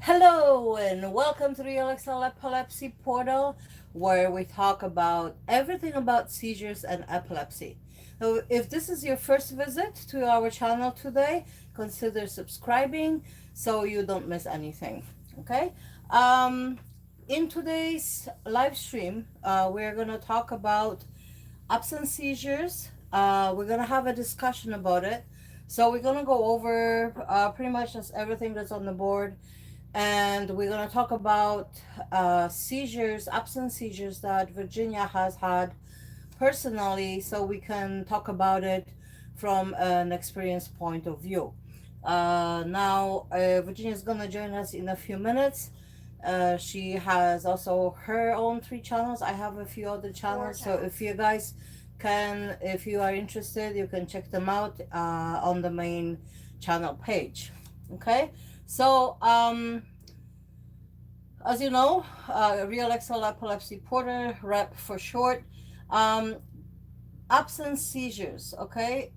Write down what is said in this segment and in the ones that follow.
Hello and welcome to the Realexcel Epilepsy Portal, where we talk about everything about seizures and epilepsy. So if this is your first visit to our channel today, consider subscribing so you don't miss anything. Okay? Um, in today's live stream, we're going to talk about absence seizures. We're going to have a discussion about it. So we're going to go over pretty much just everything that's on the board, and we're going to talk about seizures, absence seizures that Virginia has had personally, so we can talk about it from an experience point of view. Now, Virginia is going to join us in a few minutes. She has also her own 3 channels. I have a few other channels, so if you guys can, if you are interested, you can check them out on the main channel page. Okay, so as you know, Realexcel Epilepsy Portal, rep for short. Um, Absence seizures, okay?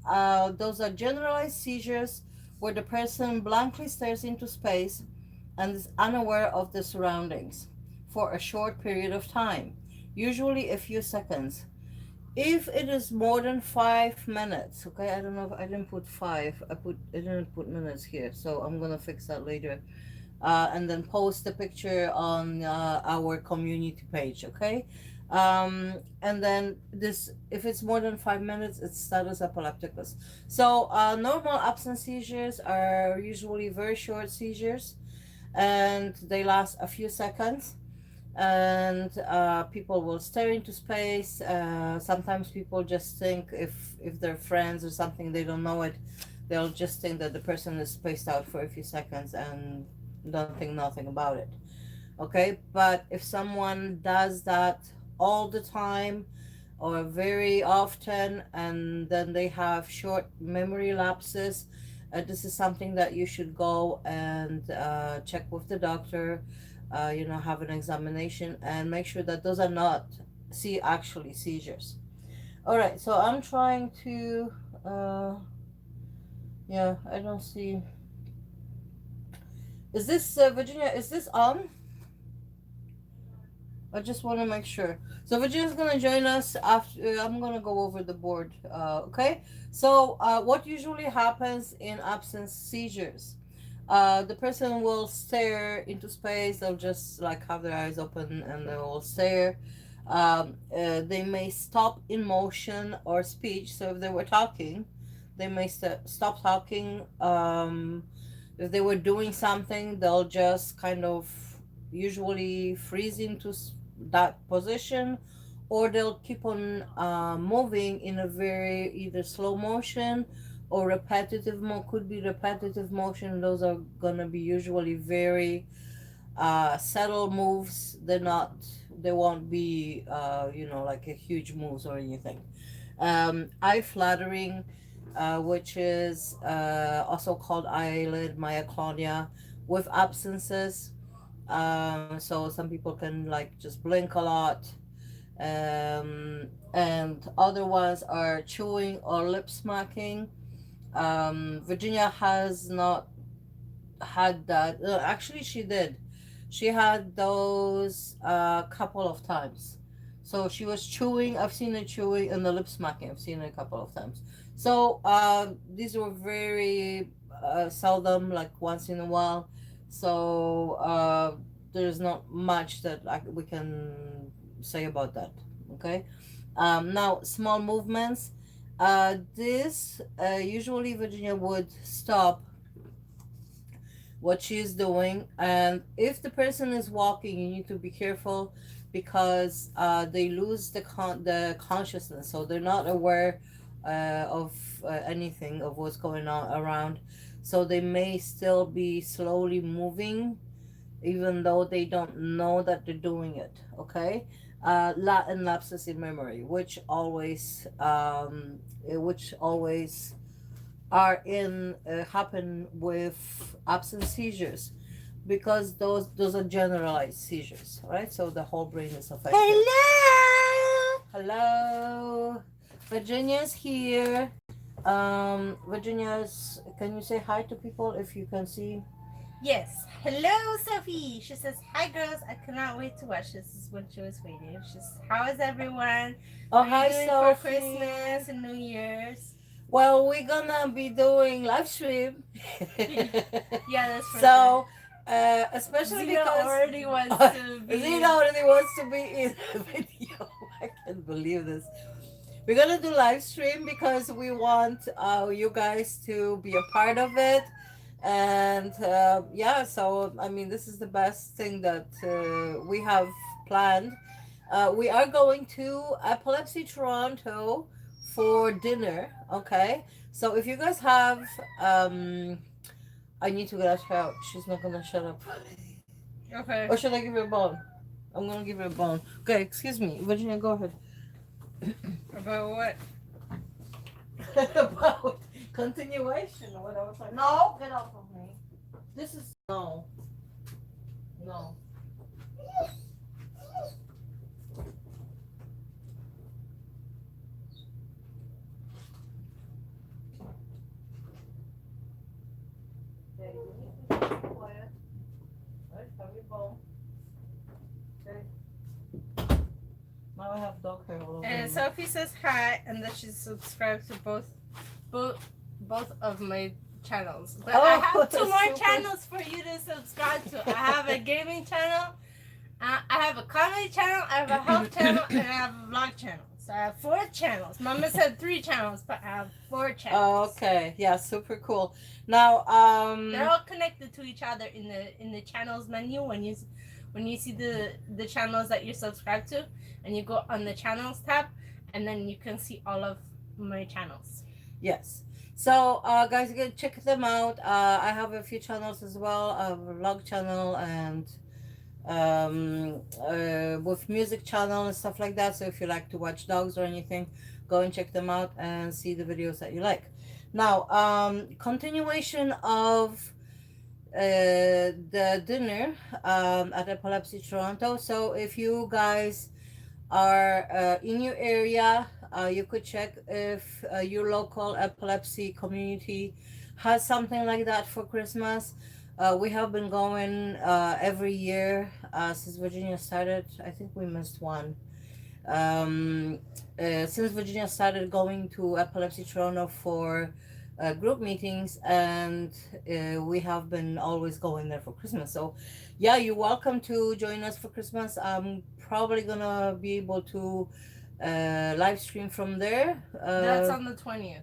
Those are generalized seizures where the person blankly stares into space and is unaware of the surroundings for a short period of time, usually a few seconds. If it is more than 5 minutes, okay, I don't know if I didn't put five, I didn't put minutes here, so I'm gonna fix that later. And then post the picture on our community page, okay? And then this, if it's more than 5 minutes, it's status epilepticus. So normal absence seizures are usually very short seizures, and they last a few seconds, and people will stare into space. Sometimes people just think, if they're friends or something, they don't know it, they'll just think that the person is spaced out for a few seconds and don't think nothing about it. Okay, but if someone does that all the time or very often, and then they have short memory lapses, this is something that you should go and check with the doctor, have an examination and make sure that those are not actually seizures. All right, so I'm trying to yeah, I don't see. Is this Virginia, is this on? I just want to make sure. So Virginia's gonna join us after. I'm gonna go over the board. Okay. So what usually happens in absence seizures? The person will stare into space. They'll just like have their eyes open and they will stare. They may stop in motion or speech. So if they were talking, they may stop talking. If they were doing something, they'll just kind of usually freeze into that position, or they'll keep on moving in a very either slow motion or repetitive could be repetitive motion. Those are gonna be usually very subtle moves. They won't be like a huge moves or anything. Eye fluttering, which is also called eyelid myoclonia with absences. So some people can like just blink a lot. And other ones are chewing or lip smacking. Virginia has not had that. Actually, she did. She had those a couple of times. So she was chewing. I've seen her chewing, and the lip smacking. I've seen it a couple of times. So these were very seldom, like once in a while. So there's not much that we can say about that. Okay. Now, small movements. This usually Virginia would stop what she's doing, and if the person is walking, you need to be careful because they lose the consciousness, so they're not aware of anything of what's going on around, so they may still be slowly moving even though they don't know that they're doing it. Okay. And lapses in memory, which always are in happen with absence seizures, because those are generalized seizures, right? So the whole brain is affected. Hello, Virginia's here. Virginia's, can you say hi to people if you can see? Yes. Hello, Sophie. She says, "Hi, girls. I cannot wait to watch." This is when she was waiting. She's, "How is everyone? Oh, What are you hi, doing for Sophie. Christmas and New Year's?" Well, we're gonna be doing live stream. Yeah, that's for sure. So, especially Zena because already wants to Zena be. already wants to be in the video. I can't believe this. We're gonna do live stream because we want you guys to be a part of it, and yeah. So I mean, this is the best thing that we have planned. We are going to Epilepsy Toronto for dinner. Okay, so if you guys have, I need to get her out. She's not gonna shut up. Okay. Or should I give her a bone? I'm gonna give her a bone. Okay, excuse me, Virginia. Go ahead. About what? About continuation or what I was like. No, get off of me. This is no, no. Okay, you need to be quiet. Right, have your bone. Okay. Now I have dog hair all over And me. Sophie says hi, and that she's subscribed to both, both of my channels. But I Oh, have two more super. channels for you to subscribe to. I have a gaming channel, I have a comedy channel, I have a health channel, and I have a vlog channel. So I have 4 channels. Mama said 3 channels, but I have 4 channels. Okay, yeah, super cool. Now, They're all connected to each other in the channels menu when you see the channels that you're subscribed to, and you go on the channels tab, and then you can see all of my channels. yes. So, guys, you can check them out. I have a few channels as well. I have a vlog channel and with music channel and stuff like that. So if you like to watch dogs or anything, go and check them out and see the videos that you like. Now, continuation of the dinner at Epilepsy Toronto. So if you guys are in your area, you could check if your local epilepsy community has something like that for Christmas. We have been going every year since Virginia started. I think we missed one. Um, since Virginia started going to Epilepsy Toronto for group meetings, and we have been always going there for Christmas. So, yeah, you're welcome to join us for Christmas. I'm probably gonna be able to live stream from there. That's on the 20th.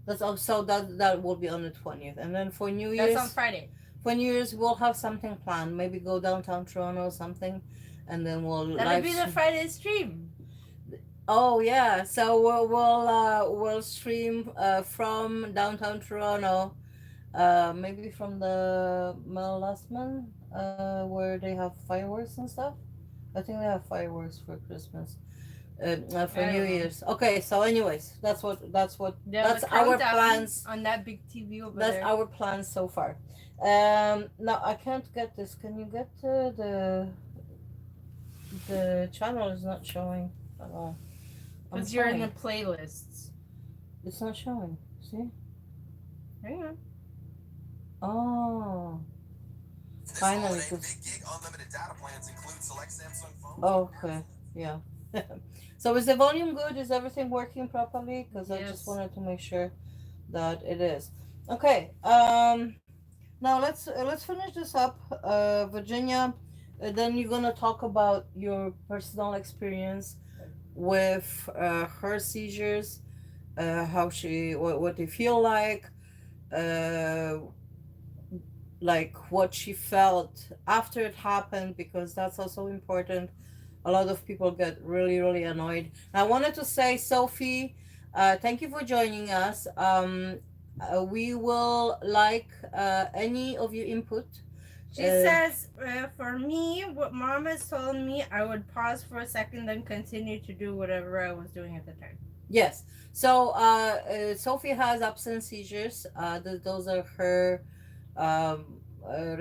That's also that will be on the 20th, and then for New That's on Year's, Friday. we'll have something planned. Maybe go downtown Toronto or something, and then we'll That'll live be the stream. Friday stream. Oh yeah, so we'll stream from downtown Toronto, maybe from the Melasman, where they have fireworks and stuff. I think they have fireworks for Christmas, for I New don't know. Year's. Okay, so anyways, They have that's a our countdown plans. on that big TV over That's there. our plans so far. Now I can't get this. Can you get the channel is not showing at all. I'm Because you're in the trying. playlists. It's not showing. See? Hang on. Oh, This finally. holiday, big gig unlimited data plans include select Samsung phones. Okay, yeah. So is the volume good? Is everything working properly? Because I just Yes. wanted to make sure that it is. Okay. Now let's finish this up, Virginia. Then you're gonna talk about your personal experience with her seizures, how what they feel uh, like what she felt after it happened, because that's also important. A lot of people get really really annoyed. I wanted to say, Sophie, thank you for joining us. We will like any of your input. She uh, says, for me, what mom has told me, I would pause for a second, then continue to do whatever I was doing at the time. yes, so Sophie has absent seizures. Those are her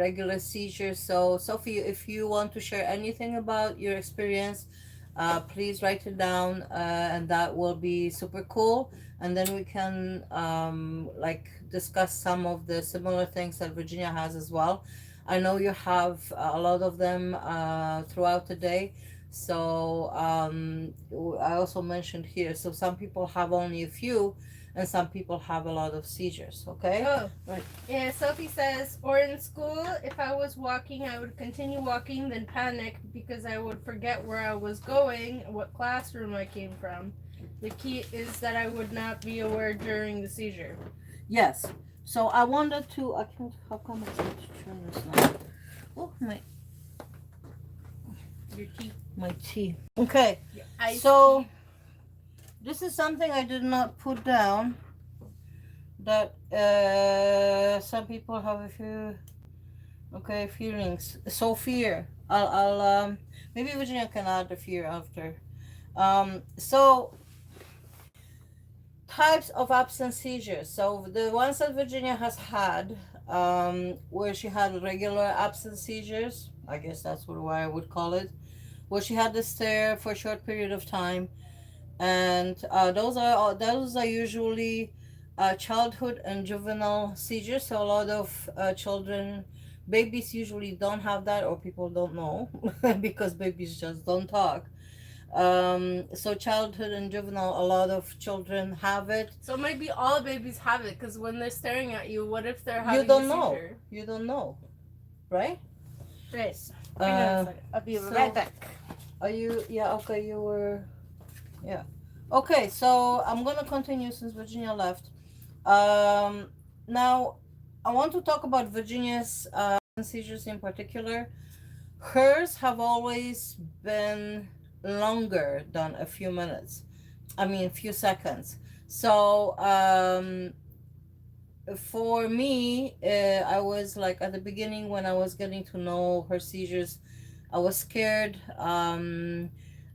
regular seizures. So Sophie, if you want to share anything about your experience, please write it down, and that will be super cool. And then we can like discuss some of the similar things that Virginia has as well. I know you have a lot of them throughout the day. So I also mentioned here, so some people have only a few, and some people have a lot of seizures. Okay. Oh, Right. yeah. Sophie says, or in school, if I was walking, I would continue walking, then panic because I would forget where I was going, what classroom I came from. The key is that I would not be aware during the seizure. Yes. So I wanted to. I can't. How come I can't turn this now? Oh Your key. my tea. Okay. Your ice So tea. this is something I did not put down. That some people have a few. Okay, feelings. So fear. I'll maybe Virginia can add the fear after. So types of absence seizures. So the ones that Virginia has had, where she had regular absence seizures, I guess that's what I would call it, where she had to stare for a short period of time, and those are usually childhood and juvenile seizures. So a lot of children, babies usually don't have that, or people don't know because babies just don't talk. So childhood and juvenile, a lot of children have it. So maybe all babies have it because when they're staring at you, what if they're You having don't a know. seizure? You don't know, right? Yes. I'll be so- right back. Are you? Yeah. Okay. You were. Yeah. Okay. So I'm gonna continue since Virginia left. Now I want to talk about Virginia's seizures in particular. Hers have always been longer than a few minutes. I mean, a few seconds. So for me, I was like at the beginning when I was getting to know her seizures, I was scared.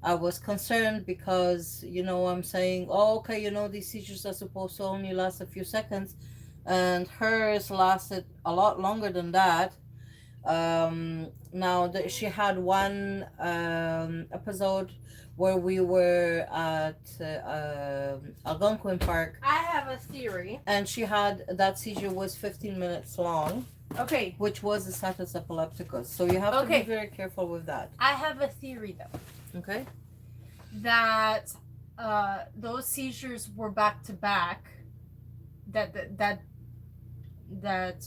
I was concerned because, I'm saying, oh, okay, these seizures are supposed to only last a few seconds, and hers lasted a lot longer than that. Now she had one episode where we were at Algonquin Park, I have a theory. and she had that seizure was 15 minutes long, Okay. which was the status epilepticus. So you have to Okay. be very careful with that. I have a theory though. Okay. That those seizures were back to back. That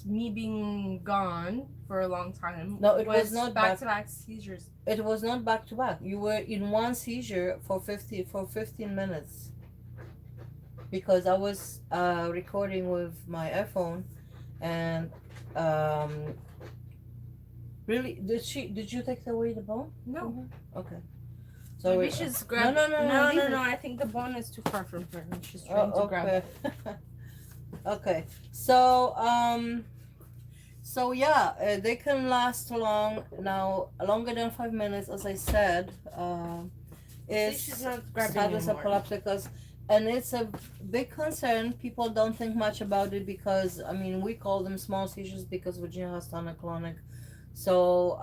me being gone for a long time. No, it was not back to back seizures. It was not back to back. You were in one seizure for 15 minutes. Because I was recording with my iPhone, and really, did you take away the bone? No. Okay. So So maybe she's grabbing. no, leave it. No. I think the bone is too far from her, and she's trying to grab okay. it. Okay. So yeah, they can last long. Now, longer than 5 minutes, as I said. Is She's not grabbing status anymore. epilepticus, and it's a big concern. People don't think much about it because, I mean, we call them small seizures because Virginia has tonic-clonic. So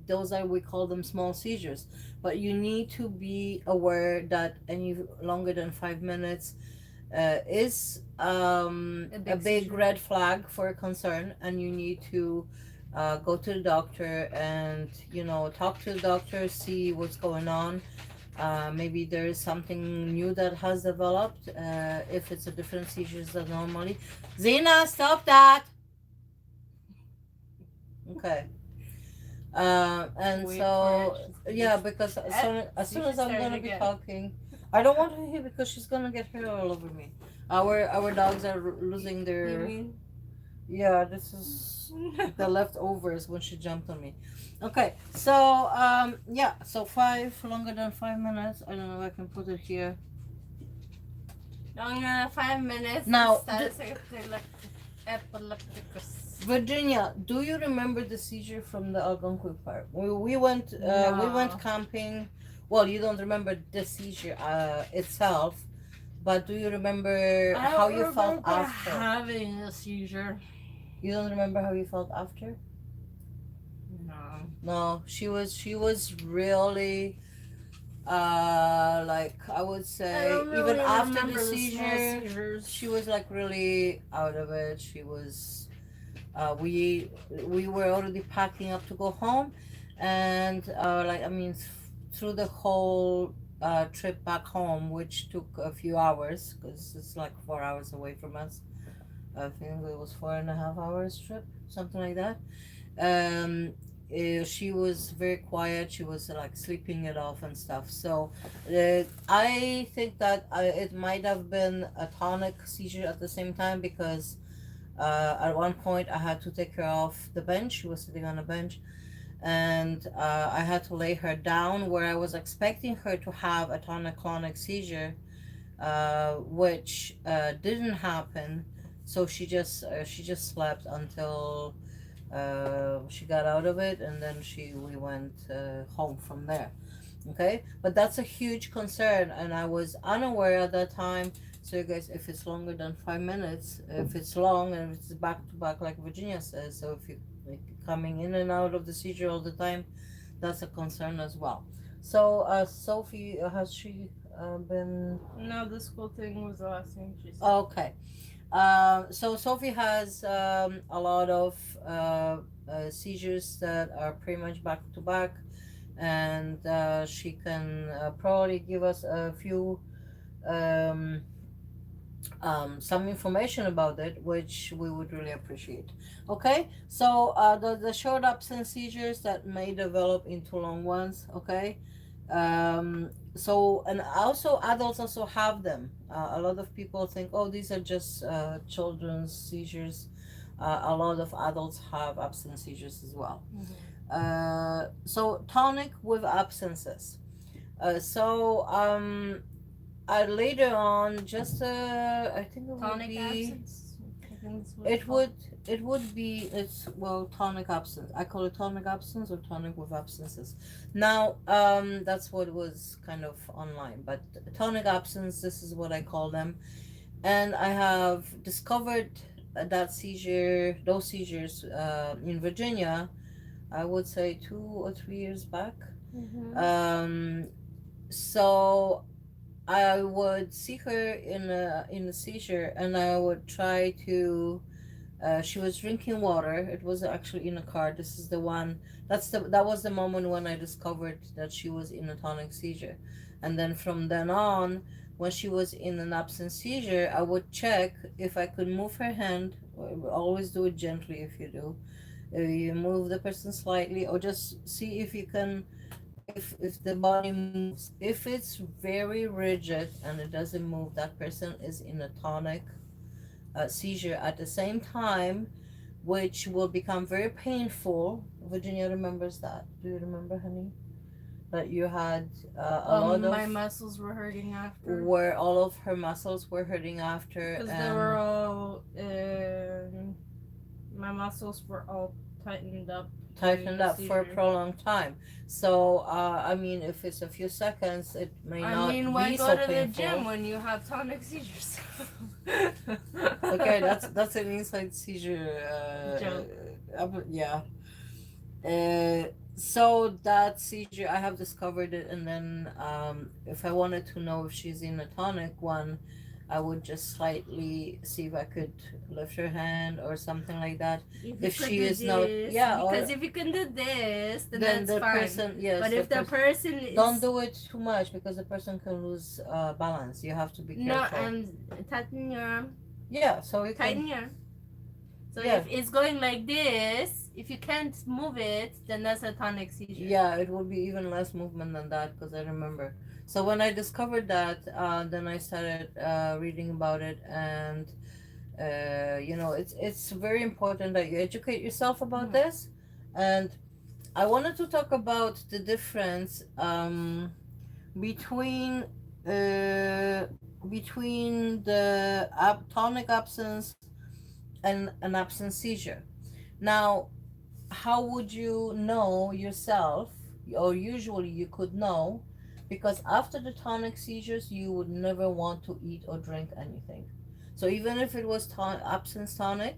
those we call them small seizures. But you need to be aware that any longer than 5 minutes is a big seizure. red flag for a concern, and you need to go to the doctor and talk to the doctor, see what's going on. Maybe there is something new that has developed, if it's a different seizures than normally. Zena, stop that. Okay. And Wait so for it. yeah, because as soon as I'm gonna be talking, I don't want her here because she's gonna get hair all over me. Our dogs are losing You their. mean? Yeah, this is the leftovers when she jumped on me. Okay, so yeah, so longer than 5 minutes. I don't know if I can put it here. Longer than 5 minutes. Now, Status epilepticus. Virginia, do you remember the seizure from the Algonquin Park? We went No. camping. Well, you don't remember the seizure itself, but do you remember how you felt after? Having a seizure. You don't remember how you felt after? No. No, she was really Like I would I say, don't even really after the remember the small seizure, seizures. she was like really out of it. She was, we were already packing up to go home, and like I mean, through the whole trip back home, which took a few hours because it's like 4 hours away from us. I think it was 4.5 hours trip, something like that. um she was very quiet. She was like sleeping it off and stuff. So I think that it might have been a tonic seizure at the same time, because at one point I had to take her off the bench. She was sitting on a bench, and I had to lay her down where I was expecting her to have a tonic-clonic seizure, which didn't happen. So she just slept until she got out of it, and then we went home from there. Okay, but that's a huge concern, and I was unaware at that time. So you guys, if it's longer than 5 minutes, if it's long and if it's back to back like Virginia says, so if you like coming in and out of the seizure all the time, that's a concern as well. So Sophie, has she been No, the school thing was the last thing she said. okay? So Sophie has a lot of seizures that are pretty much back to back, and she can probably give us a few um, some information about it, which we would really appreciate. Okay, so the short absence seizures that may develop into long ones. Okay, so and also adults also have them. A lot of people think, oh, these are just children's seizures. A lot of adults have absence seizures as well. So tonic with absences. Later on, just I think it would Tonic be absence. I think that's what it's it called. would it would be it's well tonic absence. I call it tonic absence or tonic with absences. Now that's what was kind of online, but tonic absence, this is what I call them, and I have discovered that those seizures in Virginia. I would say 2 or 3 years back. Um, so I would see her in a seizure, and I would try to. She was drinking water. It was actually in a car. This is the one. That was the moment when I discovered that she was in a tonic seizure, and then from then on, when she was in an absent seizure, I would check if I could move her hand. Always do it gently if you do. You move the person slightly, or just see if you can if the body moves. If it's very rigid and it doesn't move, that person is in a tonic seizure at the same time, which will become very painful. Virginia remembers that. Do you remember, honey, that you had a lot My of muscles were hurting after. where all of her muscles were hurting after, Because they were and all, my muscles were all tightened up during tightened the up for a seizure. prolonged time. So I mean, if it's a few seconds, it may I not mean, why be go so to the painful. gym when you have tonic seizures? Okay, that's an inside seizure. Joke. Yeah. So that seizure, I have discovered it, and then if I wanted to know if she's in a tonic one, I would just slightly see if I could lift her hand or something like that. If could she do is not, this, yeah, because or if you can do this, then then that's the fine. person, yes, But if the person is don't do it too much because the person can lose balance. You have to be no, careful. tighten your arm, Yeah, so you tighten can, your arm. So yeah. if it's going like this, if you can't move it, then that's a tonic seizure. Yeah, it will be even less movement than that because I remember. So when I discovered that, then I started reading about it, and it's very important that you educate yourself about this. And I wanted to talk about the difference between uh, between the tonic absence and an absence seizure. Now, how would you know yourself, or usually you could know, because after the tonic seizures you would never want to eat or drink anything. So even if it was absence tonic,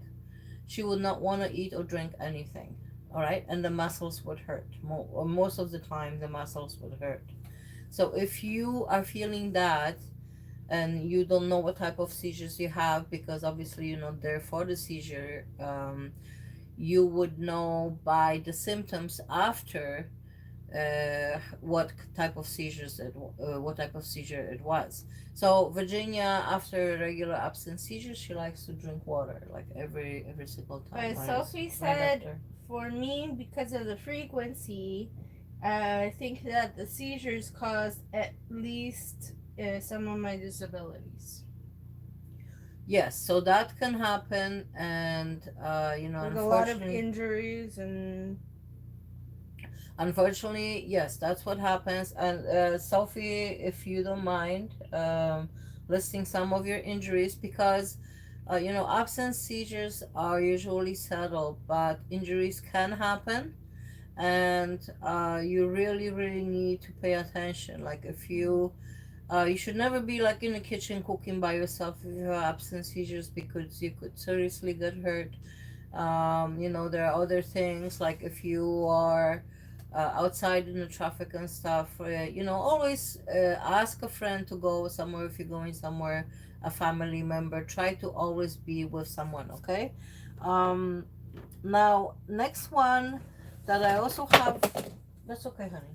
she would not want to eat or drink anything. All right, and the muscles would hurt. Or most of the time the muscles would hurt. So if you are feeling that and you don't know what type of seizures you have, because obviously you're not there for the seizure, you would know by the symptoms after what type of seizure it was. So Virginia, after a regular absence seizure, she likes to drink water like every single time But when it's Sophie right said, after. for me, because of the frequency, I think that the seizures caused at least some of my disabilities. Yes, so that can happen, and Like a lot of injuries and. unfortunately, yes, that's what happens. And Sophie, if you don't mind, listing some of your injuries, because absence seizures are usually settled, but injuries can happen, and you really, really need to pay attention. Like if you should never be like in the kitchen cooking by yourself if you have absence seizures, because you could seriously get hurt. There are other things like if you are outside in the traffic and stuff, always ask a friend to go somewhere. If you're going somewhere, a family member, try to always be with someone, okay? um Now, next one that I also have, that's okay, honey.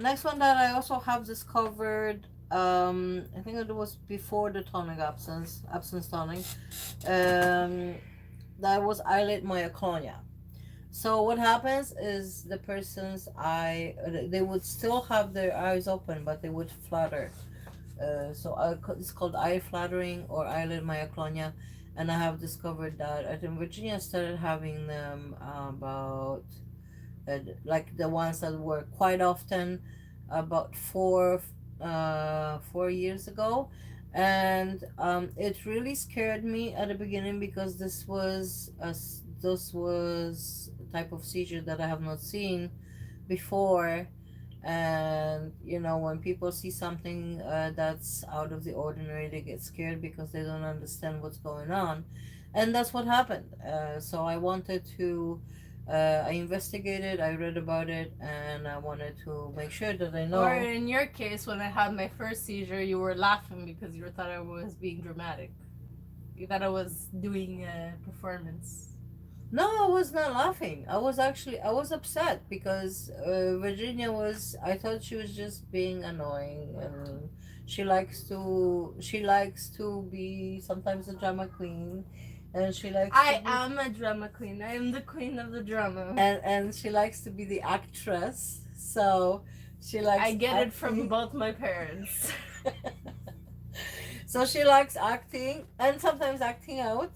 Next one that I also have discovered, I think it was before the tonic absence tonic, um that was eyelid myoclonia. So what happens is the person's eye, they would still have their eyes open, but they would flutter. It's called eye fluttering or eyelid myoclonia, and I have discovered that I think Virginia started having them about like the ones that were quite often about 4 years ago. And it really scared me at the beginning, because this was a type of seizure that I have not seen before. And when people see something that's out of the ordinary, they get scared because they don't understand what's going on. And that's what happened. So I wanted to I investigated, I read about it, and I wanted to make sure that I Or know. in your case, when I had my first seizure, you were laughing because you thought I was being dramatic. You thought I was doing a performance. No, I was not laughing. I was upset because I thought she was just being annoying, and she likes to be sometimes a drama queen, and she likes to I be am a drama queen. I am the queen of the drama. and she likes to be the actress. So she likes I get it from acting. both my parents. So she likes acting and sometimes acting out.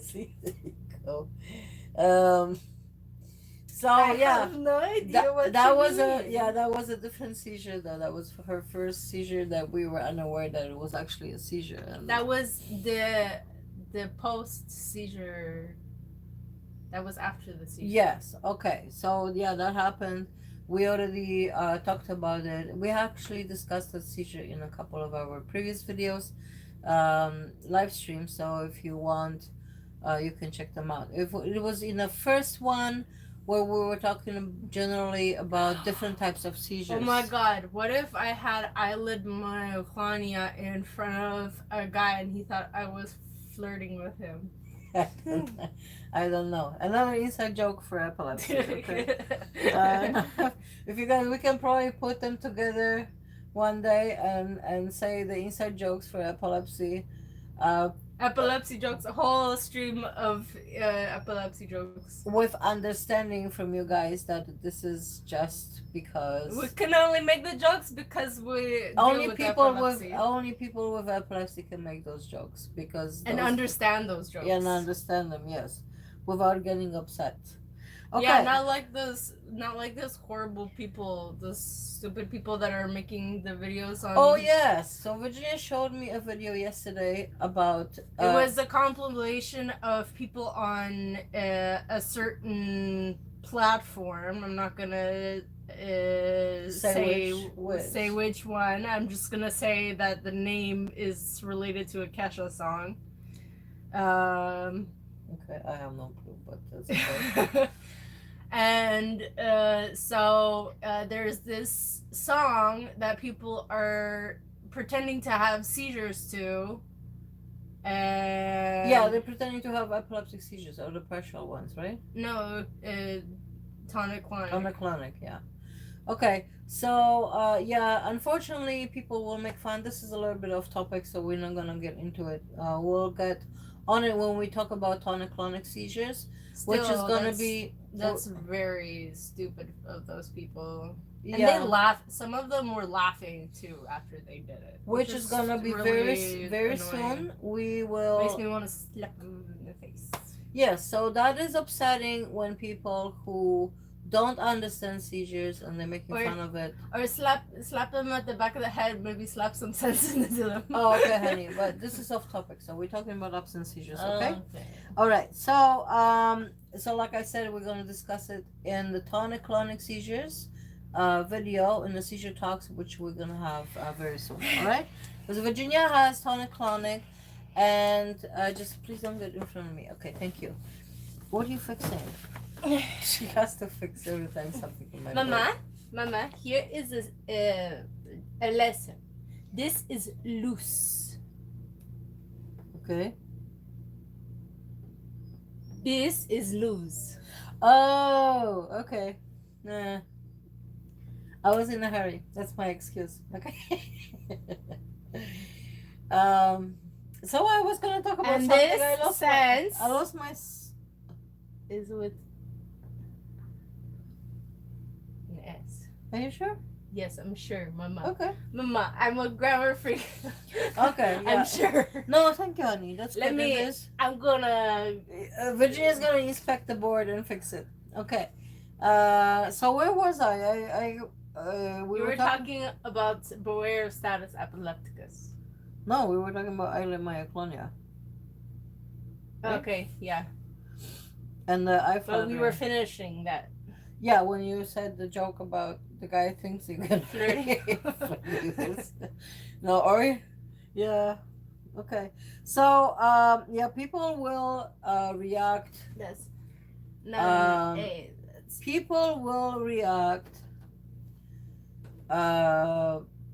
See, there you go. Um, so I yeah, have no idea what that you was mean. that was a different seizure. That was her first seizure that we were unaware that it was actually a seizure. And That was the post seizure. That was after the seizure. yes, okay. So yeah, that happened. We already talked about it. We actually discussed the seizure in a couple of our previous videos, live streams. So if you want, you can check them out. If it was in the first one where we were talking generally about different types of seizures. Oh my god, what if I had eyelid myoclonia in front of a guy and he thought I was flirting with him? I don't know. Another inside joke for epilepsy. Okay. Uh, if you guys, we can probably put them together one day and say the inside jokes for epilepsy. Epilepsy jokes, a whole stream of epilepsy jokes. With understanding from you guys that this is just because We can only make the jokes because we deal with epilepsy. only people with epilepsy can make those jokes, because And understand those jokes. yeah, and understand them, yes, without getting upset. Okay. Yeah, not like those horrible people, those stupid people that are making the videos on. Oh yes. So Virginia showed me a video yesterday about. It was a compilation of people on a certain platform. I'm not gonna say which one. I'm just gonna say that the name is related to a Kesha song. Okay, I have no clue, but that's okay. And there's this song that people are pretending to have seizures to, and Yeah, they're pretending to have epileptic seizures, or the partial ones, right? no, tonic-clonic. Tonic-clonic, yeah. Okay, so yeah, unfortunately, people will make fun. This is a little bit off topic, so we're not gonna get into it. We'll get on it when we talk about tonic-clonic seizures, which is Still, gonna be that's very stupid of those people. And they yeah, laugh. Some of them were laughing too after they did it, which is gonna be really very annoying. soon. We Makes will. me want to slap them in the face. Yes, so that is upsetting when people who don't understand seizures and they're making Or- fun of it. Or slap them at the back of the head. Maybe slap some sense into them. Oh, okay, honey, but this is off topic, so we're talking about absence seizures, okay? Okay. All right, so like I said, we're going to discuss it in the tonic-clonic seizures video in the seizure talks, which we're going to have very soon, all right? Because Virginia has tonic-clonic, and just please don't get in front of me. Okay, thank you. What are you fixing? She has to fix every time something in my Mama, here is a lesson. This is loose. Okay. This is loose. Oh, okay. Nah. I was in a hurry. That's my excuse. Okay. So I was gonna talk about And something. this I lost my. Is with an S. Are you sure? Yes, I'm sure, Mama. Okay. Mama, I'm a grammar freak. Okay. Yeah. I'm sure. No, thank you, honey. That's Let good. me- It is. I'm gonna. Virginia's gonna inspect the board and fix it. Okay. So where was I? We were talking about beware of status epilepticus. No, we were talking about islet myoclonia Right. Okay, yeah. and the eye But we were fluttering. finishing that. Yeah, when you said the joke about the guy thinks you can Flirting. No, or yeah. Okay. So yeah, people will react. That's Um, that's People will react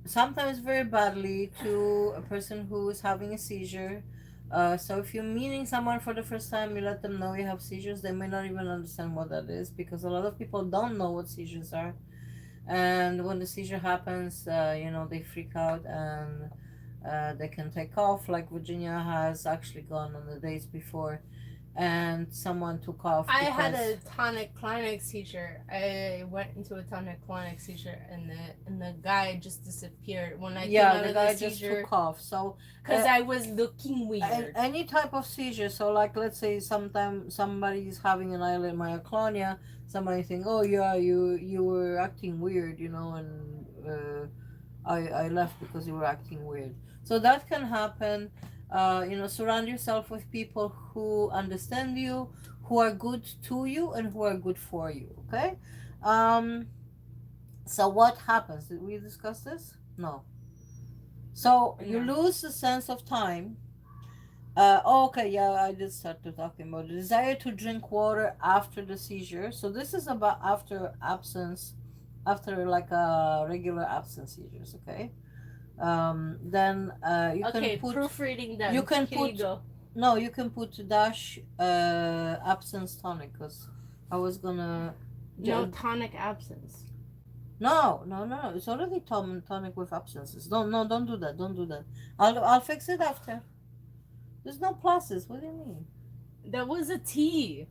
sometimes very badly to a person who is having a seizure. So if you're meeting someone for the first time, you let them know you have seizures. They may not even understand what that is, because a lot of people don't know what seizures are. And when the seizure happens, they freak out, and they can take off. Like Virginia has actually gone on the days before, and someone took off. I had because- a tonic-clonic seizure. I went into a tonic-clonic seizure, and the guy just disappeared when I came out the of guy the just seizure took off. So because I was looking weird. any type of seizure, so like let's say sometimes somebody's having an islet myoclonia, somebody think, oh yeah, you were acting weird, and I left because you were acting weird. So that can happen. Surround yourself with people who understand you, who are good to you, and who are good for you. Okay. So what happens? Did we discuss this? No. So you No. lose the sense of time. Okay, yeah, I did start to talking about the desire to drink water after the seizure. So this is about after like a regular absence seizures. Okay. Then you Okay, can put proofreading done. you can Here put- you go. no, you can put dash absence tonic, because I was gonna No tonic absence. no, it's already tonic with absences. Don't do that. Don't do that. I'll fix it after. There's no pluses. What do you mean? That was a T.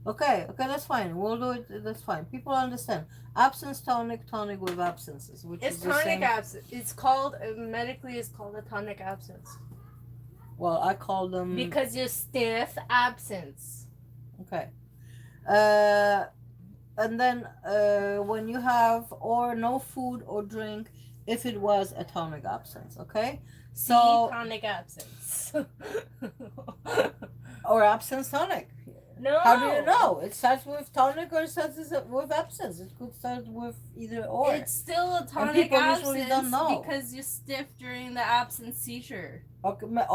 Okay, that's fine. We'll do it. That's fine. People understand. Absence tonic with absences, which It's is the tonic same. absence. It's called medically. It's called a tonic absence Well, I call them. because you're stiff absence. Okay. And then when you have or no food or drink, if it was a tonic absence, okay? So tonic absence. or absence tonic. No. How do you know? It starts with tonic or it starts with absence. It could start with either or. It's still a tonic people absence usually don't know. because you're stiff during the absence seizure. Okay, but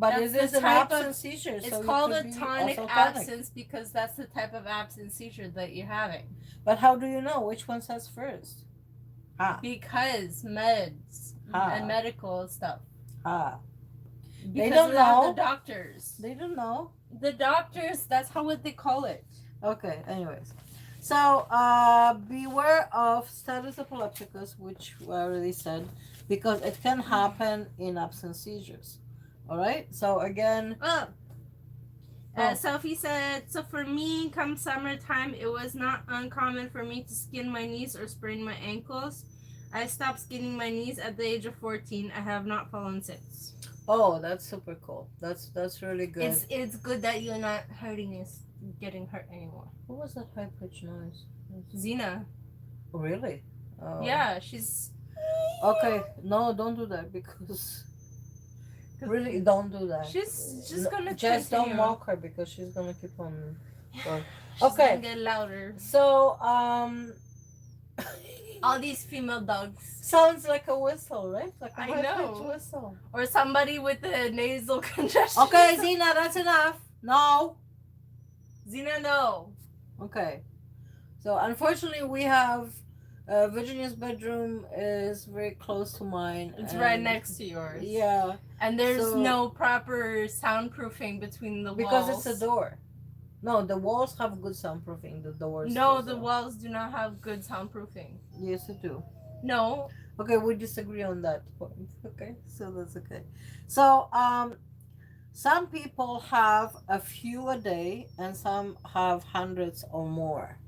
That's it the is an type of- absence seizure, It's so called it could be atonic also tonic. absence because that's the type of absence seizure that you're having. But how do you know which one says first? Because meds and medical stuff. Because don't know. The doctors. They don't know. The doctors, that's how what they call it. Okay, anyways. So, beware of status epilepticus, which we already said, because it can happen in absence seizures. All right. So again. Sophie said, so for me, come summertime, it was not uncommon for me to skin my knees or sprain my ankles. I stopped skinning my knees at the age of 14. I have not fallen since. Oh, that's super cool. That's really good. It's good that you're not getting hurt anymore. What was that high pitched noise? Zena. Really? Oh. Yeah, she's. Okay, no, don't do that because. Really, don't do that. She's just gonna. Just don't mock her because she's gonna keep on. Going. She's Okay. gonna get louder. So all these female dogs. Sounds like a whistle, right? Like a I know. whistle. Or somebody with the nasal congestion. Okay, Zena, that's enough. No. Zena, no. Okay. So unfortunately, we have Virginia's bedroom is very close to mine. It's right next to yours. Yeah. And there's no proper soundproofing between the walls. Because it's a door. No, the walls have good soundproofing. The doors. No, the walls do not have good soundproofing. Yes, they do. No. Okay, we disagree on that point. Okay, so that's okay. So, some people have a few a day, and some have hundreds or more.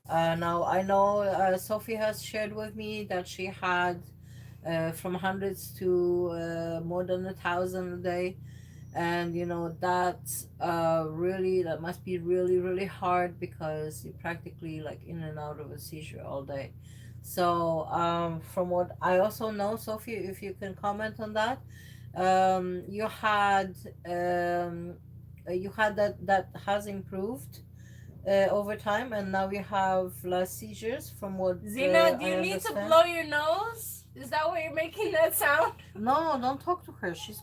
Now, I know Sophie has shared with me that she had from hundreds to more than 1,000 a day. And that's that must be really hard because you're practically like in and out of a seizure all day. So from what I also know, Sophie, if you can comment on that, you had that has improved over time, and now you have less seizures from what Zena, do I you need to understand. blow your nose? Is that why you're making that sound? No, don't talk to her. She's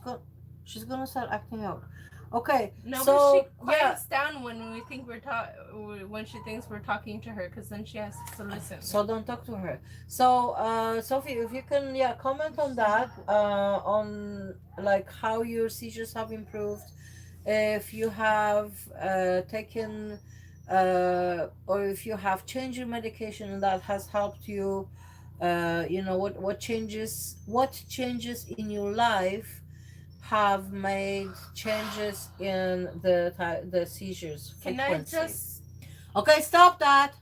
gonna start acting out. Okay. No, so, but she quiets down when we think when she thinks we're talking to her, because then she has to listen. So don't talk to her. So Sophie, if you can comment on that, on like how your seizures have improved, if you have taken or if you have changed your medication and that has helped you, what changes in your life have made changes in the seizures frequency. Okay, stop that.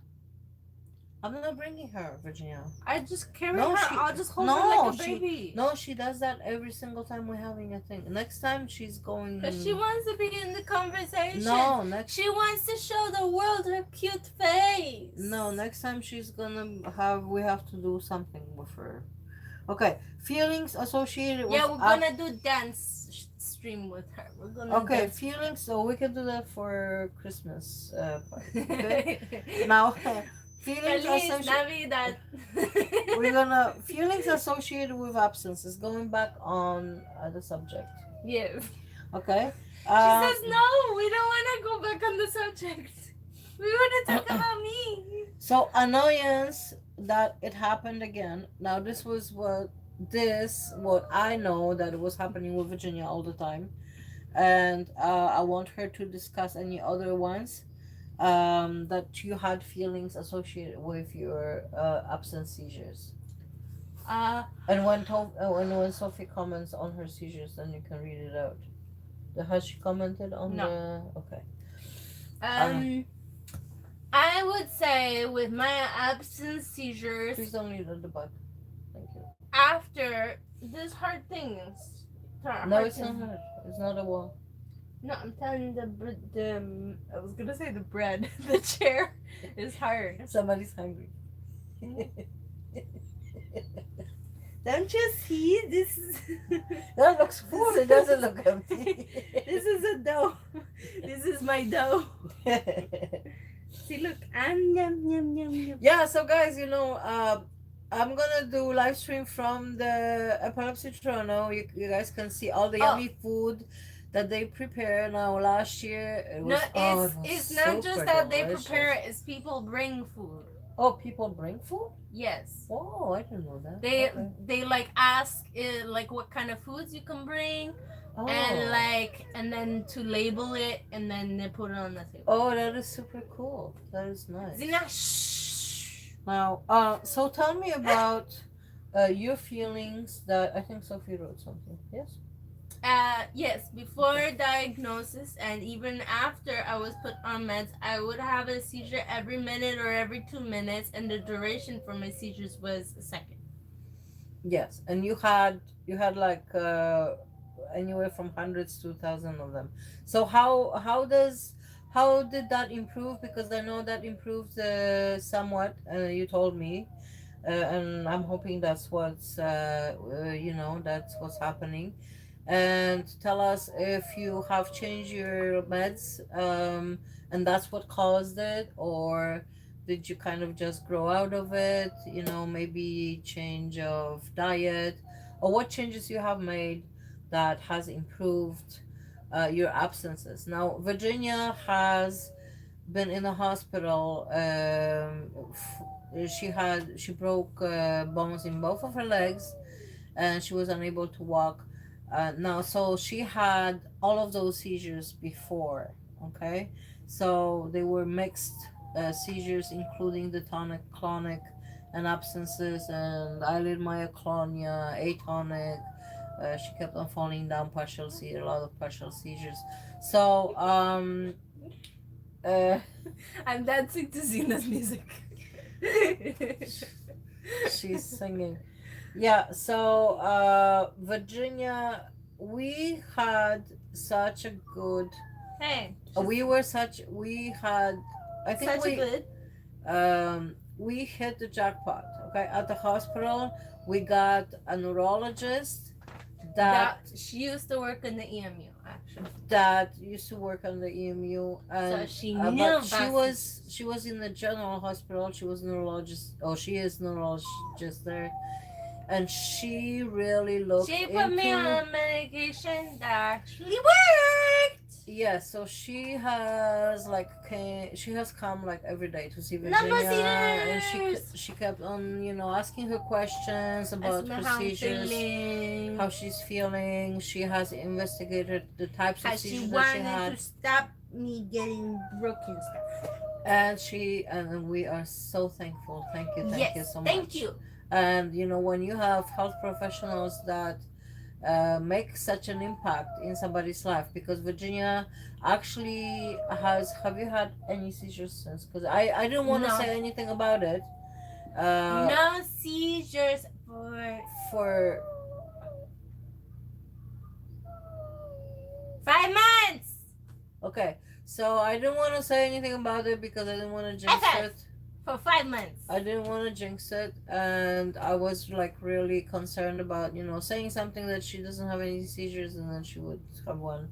I'm not bringing her, Virginia. I just carry her. I'll just hold her like a baby. No, she does that every single time we're having a thing. Next time she's going. But she wants to be in the conversation. No, she wants to show the world her cute face. No, next time she's gonna we have to do something with her. Okay, feelings associated with. Yeah, we're gonna do dance stream with her. We're gonna. Okay, feelings. So we can do that for Christmas party. Okay. Now. Feelings Navidad. We're gonna feelings associated with absences. Going back on the subject. Yes. Okay. She says no. We don't want to go back on the subject. We want to talk about me. So annoyance that it happened again. Now this was what I know that it was happening with Virginia all the time, and I want her to discuss any other ones. That you had feelings associated with your absence seizures. And when Sophie comments on her seizures, then you can read it out. Has she commented on the? Okay. I would say with my absence seizures. Please don't leave the bug. Thank you. After this hard things. No, it's not hard. It's not a wall. No, I'm telling the I was gonna say the bread. The chair is hard. Somebody's hungry. Don't you see? This is that looks full. It doesn't look empty. This is a dough. This is my dough. See, look. Yum, yum, yum, yum. Yeah. So guys, I'm gonna do live stream from the Epilepsy Toronto. You guys can see all the Oh, yummy food that they prepare now. Last year it no, was it was it's not just super that they prepare delicious. it, it's people bring food. Oh, people bring food? Yes. Oh, I didn't know that. They Okay. they like ask like what kind of foods you can bring, and Oh. like and then to label it, and then they put it on the table. Oh, that is super cool. That is nice. Zina, shh. Now, so tell me about your feelings that I think Sophie wrote something. Yes? Yes, before diagnosis and even after I was put on meds, I would have a seizure every minute or every 2 minutes, and the duration for my seizures was a second. Yes. And you had like anywhere from hundreds to thousands of them. So how did that improve? Because I know that improved somewhat. You told me, and I'm hoping that's that's what's happening. And tell us if you have changed your meds, and that's what caused it, or did you kind of just grow out of it? Maybe change of diet, or what changes you have made that has improved your absences. Now, Virginia has been in the hospital. She broke bones in both of her legs, and she was unable to walk. Now, so she had all of those seizures before. Okay, so they were mixed seizures, including the tonic, clonic, and abscences, and eyelid myoclonia, atonic. She kept on falling down, a lot of partial seizures. So, uh, I'm dancing to Zina's music. she's singing. Yeah, so Virginia, we had such a good. Hey, We had. I think such a good we hit the jackpot. Okay, at the hospital, we got a neurologist that that she used to work in the EMU actually, used to work on the EMU, so and she knew but about she was in the general hospital. She was neurologist. Oh, she is neurologist there, and she really looked She put me into. on medication that actually worked. Yeah, so she has she has come like every day to see Number Virginia, and Seizures. she kept on asking her questions about Ask me how I'm procedures, feeling. how she's feeling. She has investigated the types of How she seizures that she wanted had, to stop me getting broken stuff. and we are so thankful. Thank you Yes, so thank much. you. And when you have health professionals that make such an impact in somebody's life, because Virginia actually has. Have you had any seizures since? Because I didn't want to No, say anything about it. no seizures For 5 months. okay, so I didn't want to say anything about it because I didn't want to jinx Okay. it. For 5 months. I didn't want to jinx it, and I was like really concerned about saying something that she doesn't have any seizures and then she would have one.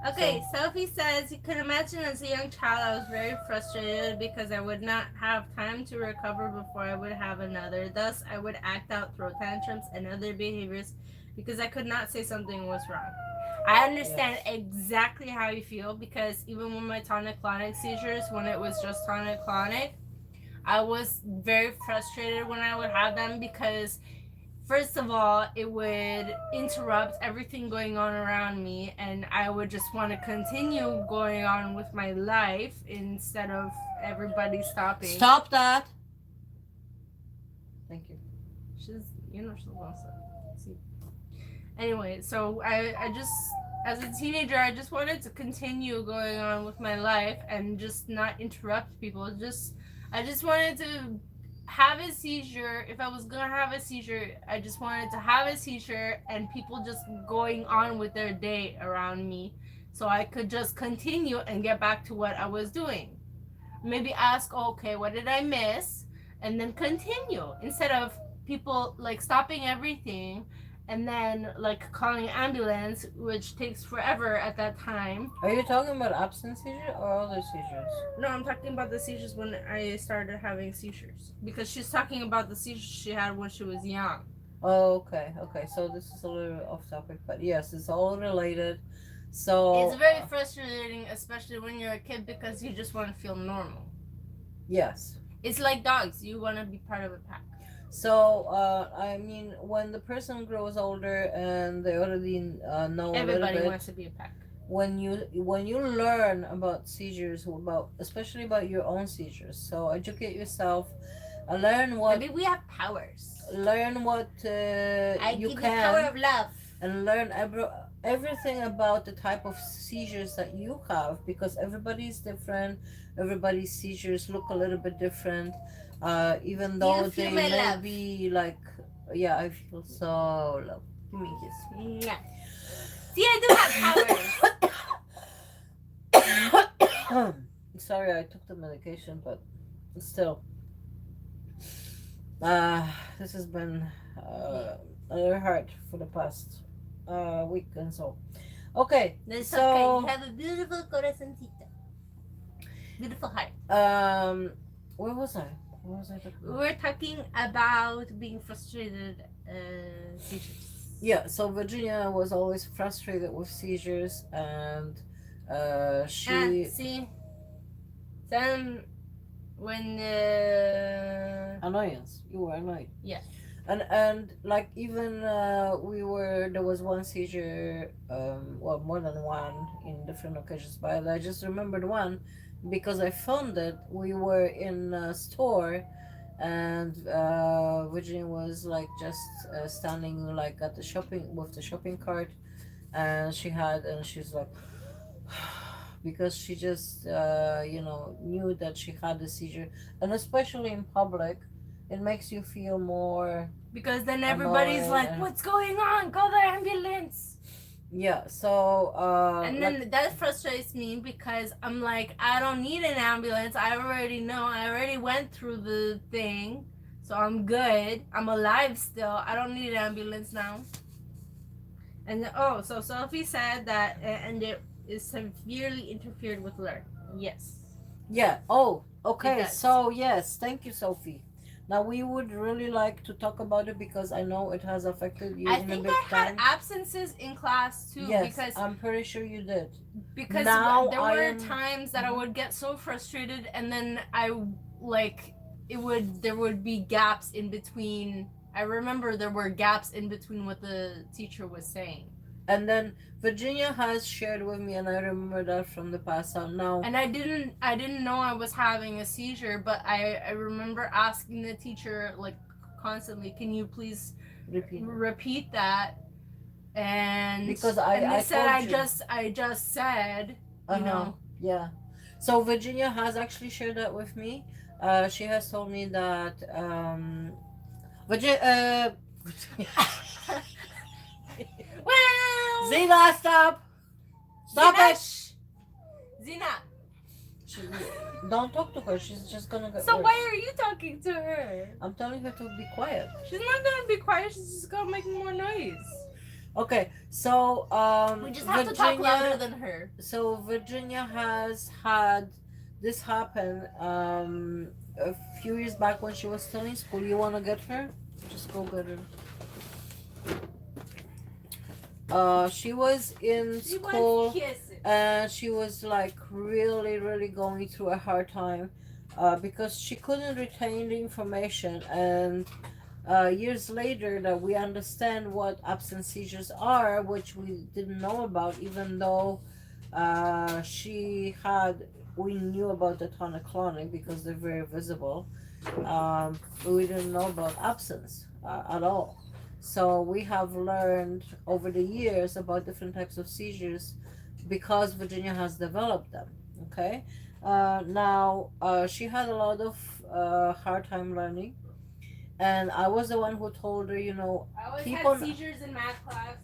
Okay, Sophie says, you can imagine as a young child I was very frustrated because I would not have time to recover before I would have another. Thus, I would act out, throw tantrums, and other behaviors because I could not say something was wrong. I understand exactly how you feel, because even with my tonic-clonic seizures, when it was just tonic-clonic, I was very frustrated when I would have them because, first of all, it would interrupt everything going on around me, and I would just want to continue going on with my life instead of everybody stopping. Stop that. Thank you. She's wants to see. Anyway, so I just, as a teenager, I just wanted to continue going on with my life and just not interrupt people. I just wanted to have a seizure. If I was gonna have a seizure, I just wanted to have a seizure and people just going on with their day around me, so I could just continue and get back to what I was doing. Maybe ask, okay, what did I miss, and then continue, instead of people like stopping everything and then like calling ambulance, which takes forever at that time. Are you talking about absence seizure or other seizures? No, I'm talking about the seizures when I started having seizures, because she's talking about the seizures she had when she was young. Oh, okay, okay. So this is a little off topic, but yes, it's all related. So It's very frustrating, especially when you're a kid, because you just want to feel normal. yes. It's like dogs, you want to be part of a pack. So I mean, when the person grows older and they already know a little Everybody bit, wants to be a pack. when you learn about seizures, about especially about your own seizures, so educate yourself, learn what Maybe we have powers. I you give the power can, of love. and learn everything about the type of seizures that you have, because everybody is different. Everybody's seizures look a little bit different, even though You feel they my may love. be like, yeah, I feel so love. Give me a kiss. Yeah. See, I do have powers. Sorry, I took the medication, but still, this has been a little hard for the past week and so. Okay, That's so okay. You have a beautiful corazoncito. Beautiful heart. where was I? What was I talking about? We're talking about being frustrated seizures. Yeah, so Virginia was always frustrated with seizures, and she And see, then when annoyance. You were annoyed. yeah. And like even there was one seizure, well, more than one in different occasions, but I just remembered one because I found it. We were in a store, and Virginia was like just standing like at the shopping with the shopping cart, and she's like because she just knew that she had a seizure, and especially in public, it makes you feel more. Because then everybody's Annoyed like, and- "What's going on? Call the ambulance!" Yeah, so And then that frustrates me because I'm like, I don't need an ambulance. I already know. I already went through the thing, so I'm good. I'm alive still. I don't need an ambulance now. And so Sophie said that, and it is severely interfered with learning. Yes. yeah. Oh, okay. does. So yes, thank you, Sophie. Now we would really like to talk about it because I know it has affected you I in a think big I had time. absences in class too, Yes, because I'm pretty sure you did. now Now there I were am- times that I would get so frustrated, and then there would be gaps in between. I remember there were gaps in between what the teacher was saying. And then Virginia has shared with me, and I remember that from the past. So now, And I didn't know I was having a seizure, but I remember asking the teacher like constantly, "Can you please repeat that?" And because and they I said told you. I just said, you know. Yeah. So Virginia has actually shared that with me. She has told me that Virginia. Well, Zena, stop! Stop Zina, it! shh. Zina. She, don't talk to her. She's just gonna get So worse. why are you talking to her? I'm telling her to be quiet. She's not gonna be quiet. She's just gonna make more noise. Okay, so We just have to talk louder than her. So Virginia has had this happen a few years back when she was still in school. You wanna get her? Just go get her. She was in She school, wants kisses. and she was like really, really going through a hard time because she couldn't retain the information. And years later, that we understand what absence seizures are, which we didn't know about, even though we knew about the tonic-clonic because they're very visible. But we didn't know about absence at all. So we have learned over the years about different types of seizures because Virginia has developed them. Okay. Now she had a lot of hard time learning, and I was the one who told her, I always keep had on. seizures in math class.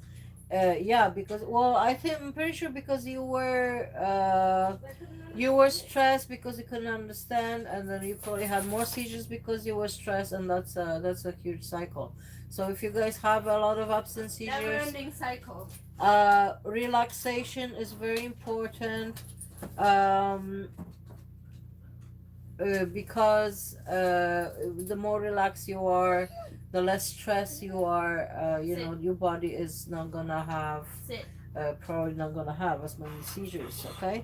Yeah, because I'm pretty sure because you were stressed because you couldn't understand, and then you probably had more seizures because you were stressed, and that's a huge cycle. So if you guys have a lot of absence Never seizures, ending cycle. relaxation is very important. Um, because the more relaxed you are, the less stress you are. You Sit. know, your body is not gonna have, Sit. probably not gonna have as many seizures. Okay.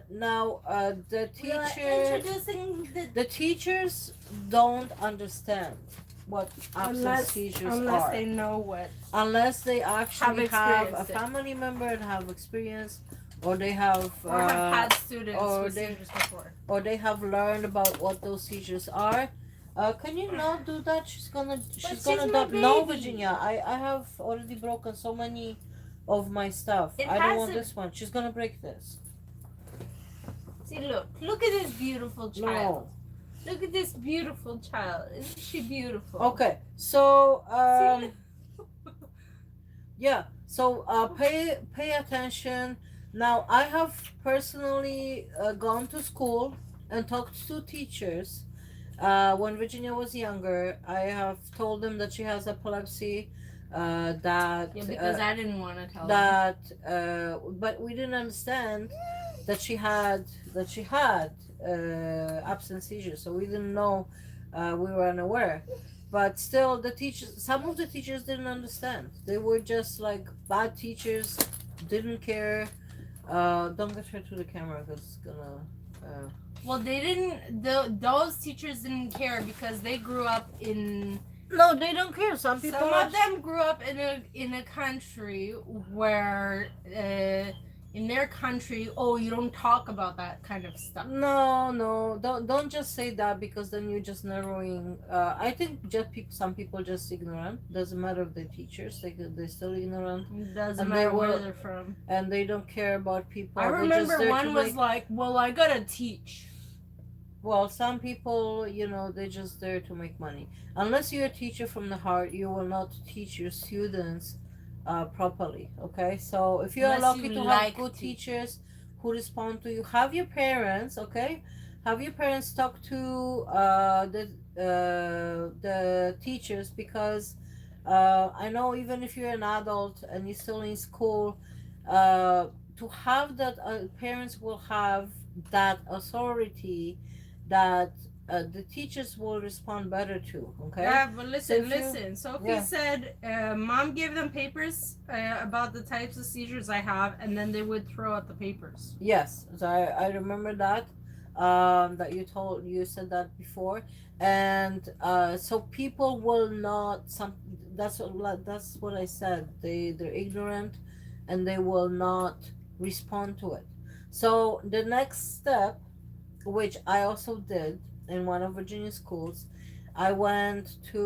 Now, the We are teacher, introducing the teachers don't understand what absence seizures unless are they know what. unless they actually have a experienced it. family member and have experience, or they have, Or have had students or with they- seizures before. or they have learned about what those seizures are. Can you not do that? She's gonna she's no, my baby. Virginia. I have already broken so many of my stuff. It I don't has want a- this one. She's gonna break this. See, look at this beautiful child. No. Look at this beautiful child. Isn't she beautiful? Okay. So See? yeah. So pay attention. Now I have personally gone to school and talked to teachers. When Virginia was younger, I have told them that she has epilepsy. That Yeah, because I didn't want to tell them. that but we didn't understand that she had absence seizures, so we didn't know. We were unaware, but still some of the teachers didn't understand. They were just like bad teachers, didn't care. Don't get her to the camera because it's gonna Well, they didn't. Those teachers didn't care because they grew up in. no, they don't care. Some people Some of them grew up in a country where, in their country, you don't talk about that kind of stuff. No, don't just say that, because then you're just narrowing. I think just some people just ignorant. Doesn't matter if they're teachers, they're still ignorant, It doesn't And matter they where were- they're from. and they don't care about people. I They're just remember there one to was make- like, "Well, I gotta teach." Well, some people, they're just there to make money. Unless you're a teacher from the heart, you will not teach your students properly. Okay, so if you're Unless lucky you to like have good teaching. teachers who respond to you, have your parents. Okay, have your parents talk to the teachers, because I know even if you're an adult and you're still in school, to have that, parents will have that authority that the teachers will respond better to. Okay. Yeah, but listen, if you- listen. Sophie yeah. said, "Mom gave them papers about the types of seizures I have, and then they would throw out the papers." Yes, so I remember that. That you said that before, and so people will not that's what I said. They're ignorant, and they will not respond to it. So the next step, which I also did in one of Virginia's schools, I went to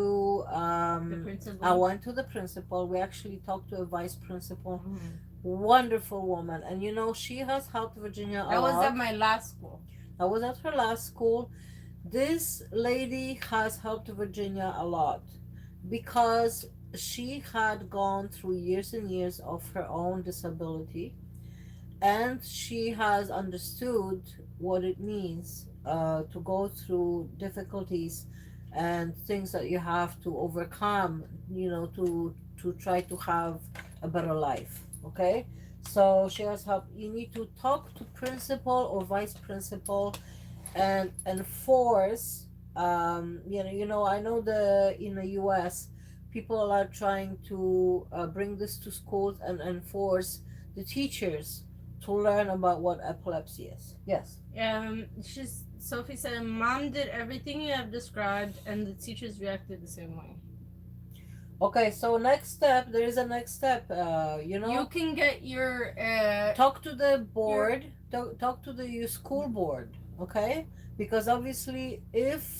The principal. I went to the principal. We actually talked to a vice principal, Mhm. wonderful woman, and she has helped Virginia a That was lot. at my last school. I was at her last school. This lady has helped Virginia a lot, because she had gone through years and years of her own disability, and she has understood what it means to go through difficulties and things that you have to overcome, to try to have a better life. Okay, so she has helped. You need to talk to principal or vice principal and enforce. I know in the US, people are trying to bring this to schools and enforce the teachers to learn about what epilepsy is. Yes. Sophie said, "Mom did everything you have described, and the teachers reacted the same way." Okay, so next step, there is a next step. You can get your Talk to the board. Talk to your school board. Okay, because obviously,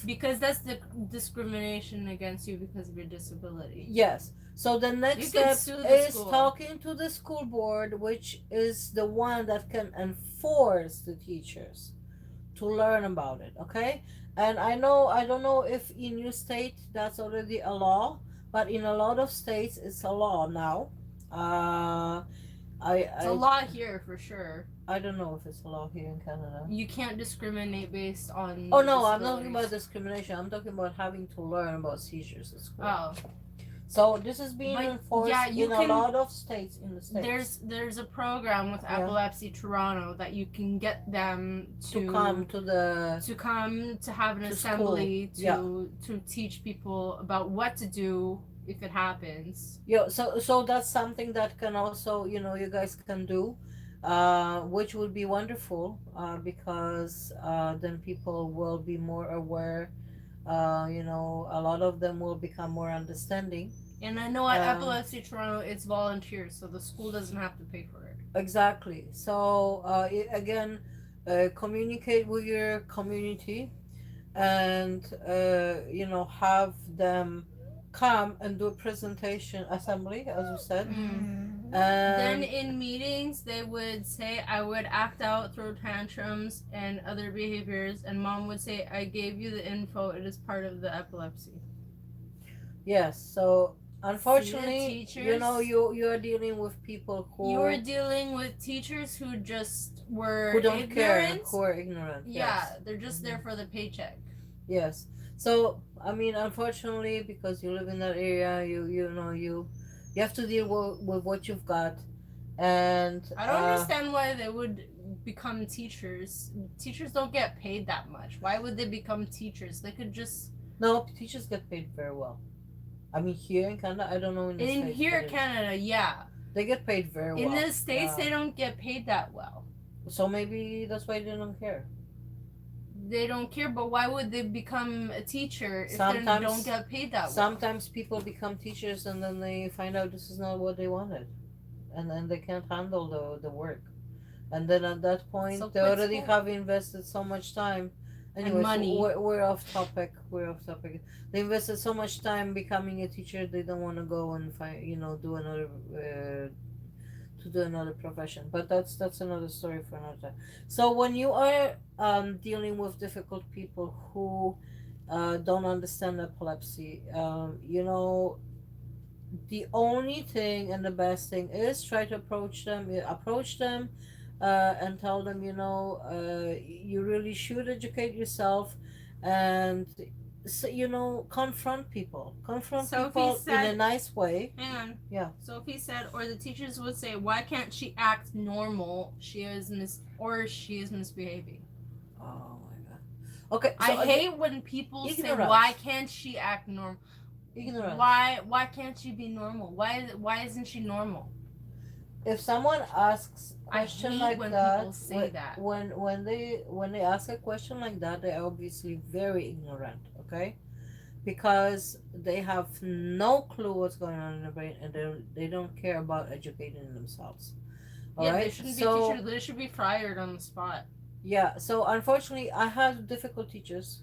because that's the discrimination against you because of your disability. yes. So the next You can step sue the is school. talking to the school board, which is the one that can enforce the teachers to learn about it. Okay, and I don't know if in your state that's already a law, but in a lot of states it's a law now. It's a law here for sure. I don't know if it's a law here in Canada. You can't discriminate based on. Oh no, I'm not talking disabilities. about discrimination. I'm talking about having to learn about seizures at school. Oh, So this is being But enforced yeah, you in a can. lot of states in the states. There's a program with Yeah. Epilepsy Toronto that you can get them To come to the to come to have an to school. assembly Yeah. to teach people about what to do if it happens. Yeah, so that's something that can also, you guys can do, which would be wonderful, because then people will be more aware. A lot of them will become more understanding. And I know at Um, Epilepsy Toronto it's volunteer, so the school doesn't have to pay for it. exactly. So again, communicate with your community, and have them come and do a presentation assembly, as you said. Then And in meetings, they would say I would act out, throw tantrums, and other behaviors, and mom would say, I gave you the info, it is part of the epilepsy. yes, so See the unfortunately, teachers? you are dealing with people You were dealing with teachers who just were who don't care, ignorant. who are ignorant. Yeah, Yes. they're just there Mhm. for the paycheck. Yes. So I mean, unfortunately, because you live in that area, you have to deal with what you've got, and I don't understand why they would become teachers. Teachers don't get paid that much. Why would they become teachers? They could just. no, teachers get paid very well. I mean, here in Canada, I don't know in the In States, here, but Canada, yeah. they get paid very In well. the States, they don't get paid that well. So maybe that's why they don't care. They don't care, but why would they become a teacher if they Sometimes, don't get paid that well? sometimes people become teachers and then they find out this is not what they wanted, and then they can't handle the work. And then at that point, So they quit already school. have invested so much time. Anyways, money. we're off topic. We're off topic. They invested so much time becoming a teacher. They don't want to go and find, do another, to do another profession. But that's another story for another time. So when you are dealing with difficult people who don't understand epilepsy, the only thing and the best thing is try to approach them, and tell them, you really should educate yourself, and so, confront Sophie people in a said, nice way. hang on. Yeah. Sophie said, or the teachers would say, why can't she act normal? She is misbehaving. Oh my god. Okay, so I hate when people say, ignorance. why can't she act normal? Ignorance. Why can't she be normal? Why isn't she normal? If someone asks a I question hate like when that, people say that. when they ask a question like that, they're obviously very ignorant. Okay, because they have no clue what's going on in their brain, and they don't care about educating themselves. All Yeah, right. they shouldn't be So teachers. They should be fired on the spot. yeah. So unfortunately, I had difficult teachers.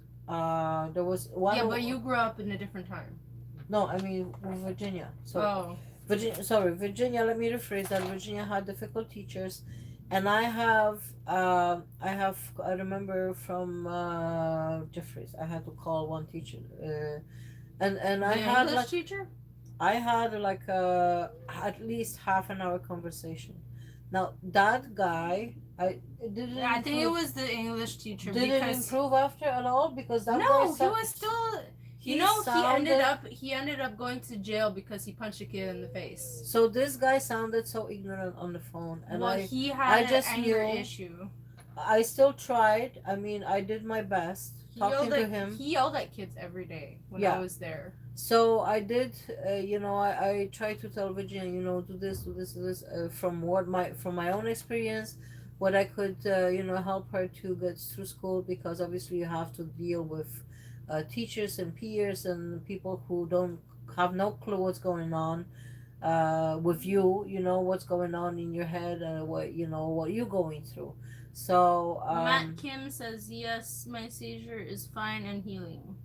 There was one. Yeah, but you grew up in a different time. No, I mean Virginia. So Oh. Virginia. Let me rephrase that. Virginia had difficult teachers, and I remember from Jeffries. I had to call one teacher, and The English teacher? I had like at least half an hour conversation. Now that guy, I didn't. I think it was the English teacher Did it because improve after at all? Because that guy no, he sound- was still. he You know, sounded- he ended up going to jail because he punched a kid in the face. So this guy sounded so ignorant on the phone, and Well, he had just an anger knew- issue. I still tried. I mean, I did my best talking to him. He yelled at kids every day when Yeah. I was there. So I did. I tried to tell Virginia, do this, do this, do this, from my own experience, what I could, help her to get through school, because obviously you have to deal with teachers and peers and people who don't have no clue what's going on with you. What's going on in your head, and what you're going through. So Matt Kim says, yes, my seizure is fine and healing.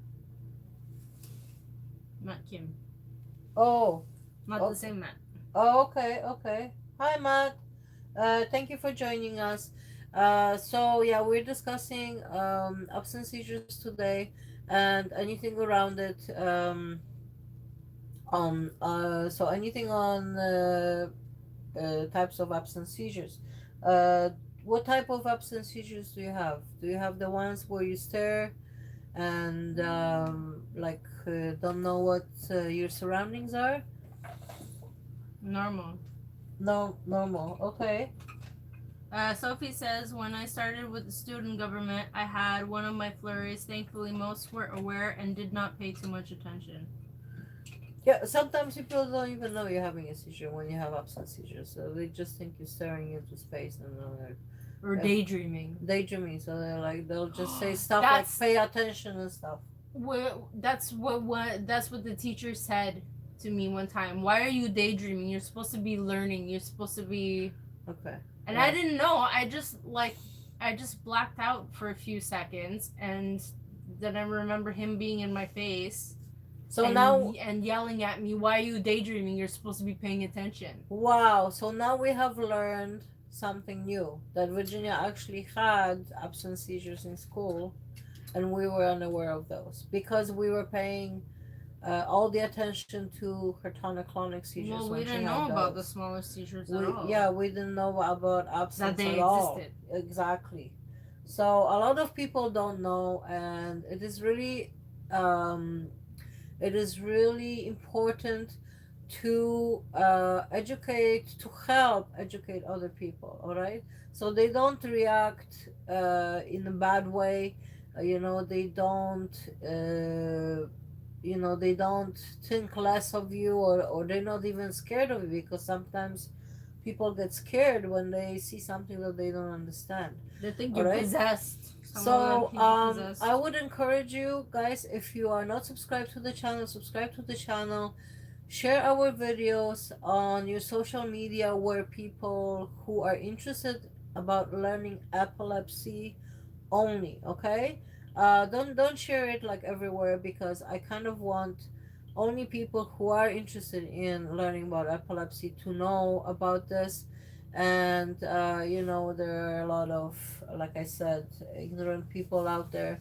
Matt Kim. oh Not Okay. the same Matt. oh okay. Hi Matt, thank you for joining us. So yeah, we're discussing absence seizures today, and anything around it. So anything on types of absence seizures. uh what type of absence seizures do you have? Do you have the ones where you stare and don't know what your surroundings are. Normal. No, normal. Okay. Sophie says, when I started with the student government, I had one of my flurries. Thankfully, most were aware and did not pay too much attention. Yeah, sometimes people don't even know you're having a seizure when you have absent seizures, so they just think you're staring into space and Or Yeah. daydreaming. daydreaming. So they'll just say stuff That's- like "pay attention" and stuff. That's what the teacher said to me one time. Why are you daydreaming? You're supposed to be learning. You're supposed to be. Okay. And Yeah. I didn't know. I just blacked out for a few seconds, and then I remember him being in my face. So and, now, and yelling at me, "Why are you daydreaming? You're supposed to be paying attention." wow. So now we have learned something new, that Virginia actually had absent seizures in school, and we were unaware of those because we were paying all the attention to her tonic-clonic seizures. Well, we when she didn't had know about the those. smaller seizures at all. Yeah, we didn't know about absence That they at all. existed. Exactly. So a lot of people don't know, and um, it is really important to help educate other people. All right, so they don't react in a bad way. They don't. They don't think less of you, or they're not even scared of you, because sometimes people get scared when they see something that they don't understand. They think All you're right. possessed. So I would encourage you guys, if you are not subscribed to the channel, subscribe to the channel. Share our videos on your social media where people who are interested about learning epilepsy only. Okay. Don't share it like everywhere, because I kind of want only people who are interested in learning about epilepsy to know about this. And there are a lot of, like I said, ignorant people out there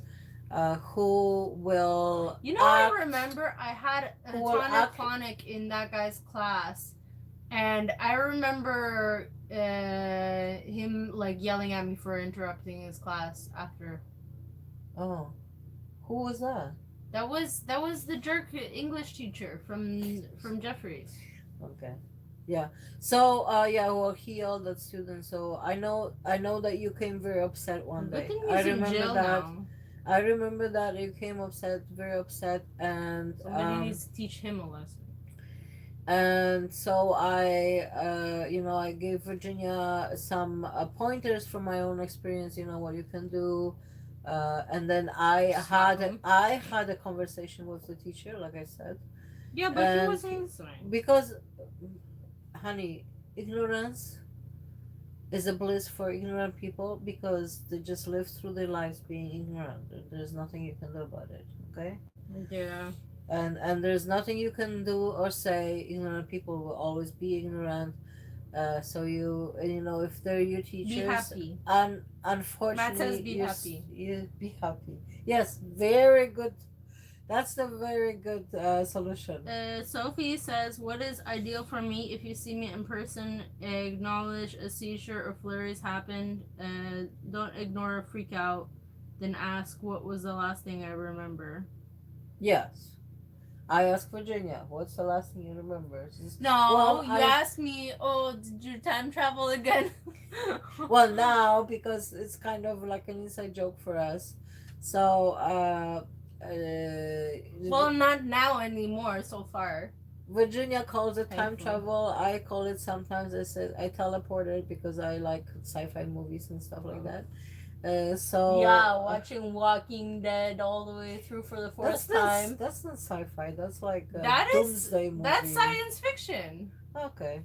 who will I remember I had a Who will act- tonic-clonic in that guy's class, and I remember him like yelling at me for interrupting his class after. Oh, who was that? That was the jerk English teacher from Jeffries. Okay. Yeah. So yeah, well, he yelled at students. So I know that you came very upset one Good day. thing I he's in remember jail that. now. I remember that you came upset, very upset, and Somebody needs to teach him a lesson. and so I gave Virginia some pointers from my own experience. What you can do, and then Slap him. I had a conversation with the teacher, like I said, Yeah, but he and wasn't listening. because, honey, ignorance is a bliss for ignorant people, because they just live through their lives being ignorant. There's nothing you can do about it. Okay. Yeah. And there's nothing you can do or say. Ignorant people will always be ignorant. So if they're your Be teachers, happy. unfortunately, Matt says be happy. You be happy. Yes, very good. That's the very good solution. Sophie says, "What is ideal for me? If you see me in person, acknowledge a seizure or flurries happened. Don't ignore or freak out. Then ask, what was the last thing I remember?" Yes. I asked Virginia, what's the last thing you remember? No, you asked me, "Oh, did you time travel again?" Well, now, because it's kind of like an inside joke for us. So, well, not now anymore. So far, Virginia calls it time Thankfully. travel. I call it sometimes. I teleported because I like sci-fi movies and stuff like that. watching Walking Dead all the way through for the fourth time. That's not sci-fi. That's like a That is- doomsday movie. That's science fiction. Okay.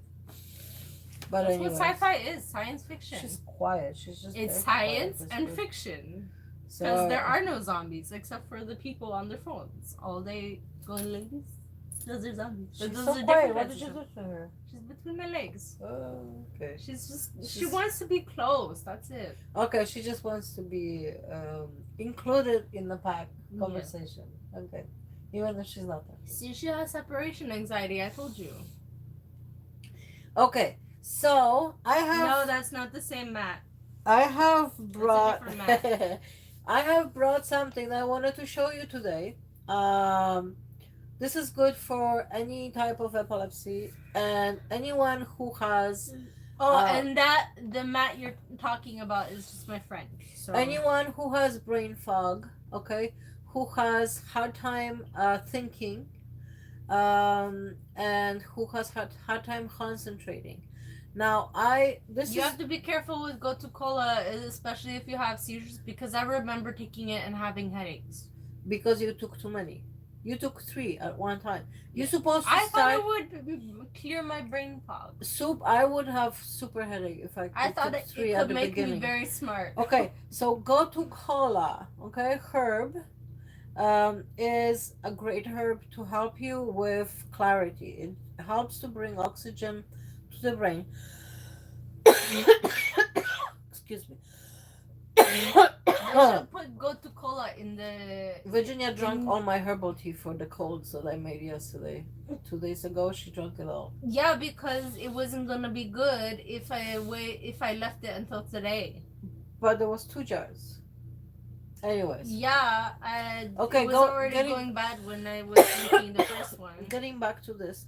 But That's anyways, what sci-fi is. Science fiction. she's quiet. She's just It's very quiet. science That's and good. fiction. So, Because there are no zombies except for the people on their phones all day going like this. Those are zombies. But she's those so are quiet. different What kinds did of you do zombies. to her? She's between my legs. Oh, okay. She She's- wants to be close. That's it. Okay, she just wants to be included in the pack Yeah. conversation. Okay, even if she's not there. See, she has separation anxiety. I told you. Okay, so I have No, that's not the same Matt. I have brought different I have brought something that I wanted to show you today. Um, this is good for any type of epilepsy and anyone who has Oh, uh, and that the mat you're talking about is just my friend. So anyone who has brain fog, okay, who has hard time thinking, and who has hard time concentrating. Now, this you is have to be careful with gotu cola, especially if you have seizures, because I remember taking it and having headaches. because you took too many. You took three at one time. You're Yeah. supposed to I thought start it would clear my brain fog. soup. I would have super headache if I I thought took it three at could the make me beginning. very smart. Okay, so go to cola. Okay, herb is a great herb to help you with clarity. It helps to bring oxygen to the brain. Excuse me. They should put gotu cola in the. Virginia drank in- all my herbal tea for the colds that I made yesterday. 2 days ago, she drank it all. Yeah, because it wasn't gonna be good if I left it until today. But there was 2 jars. Anyways, Yeah, okay, it was go already getting going bad when I was drinking the first one. getting back to this.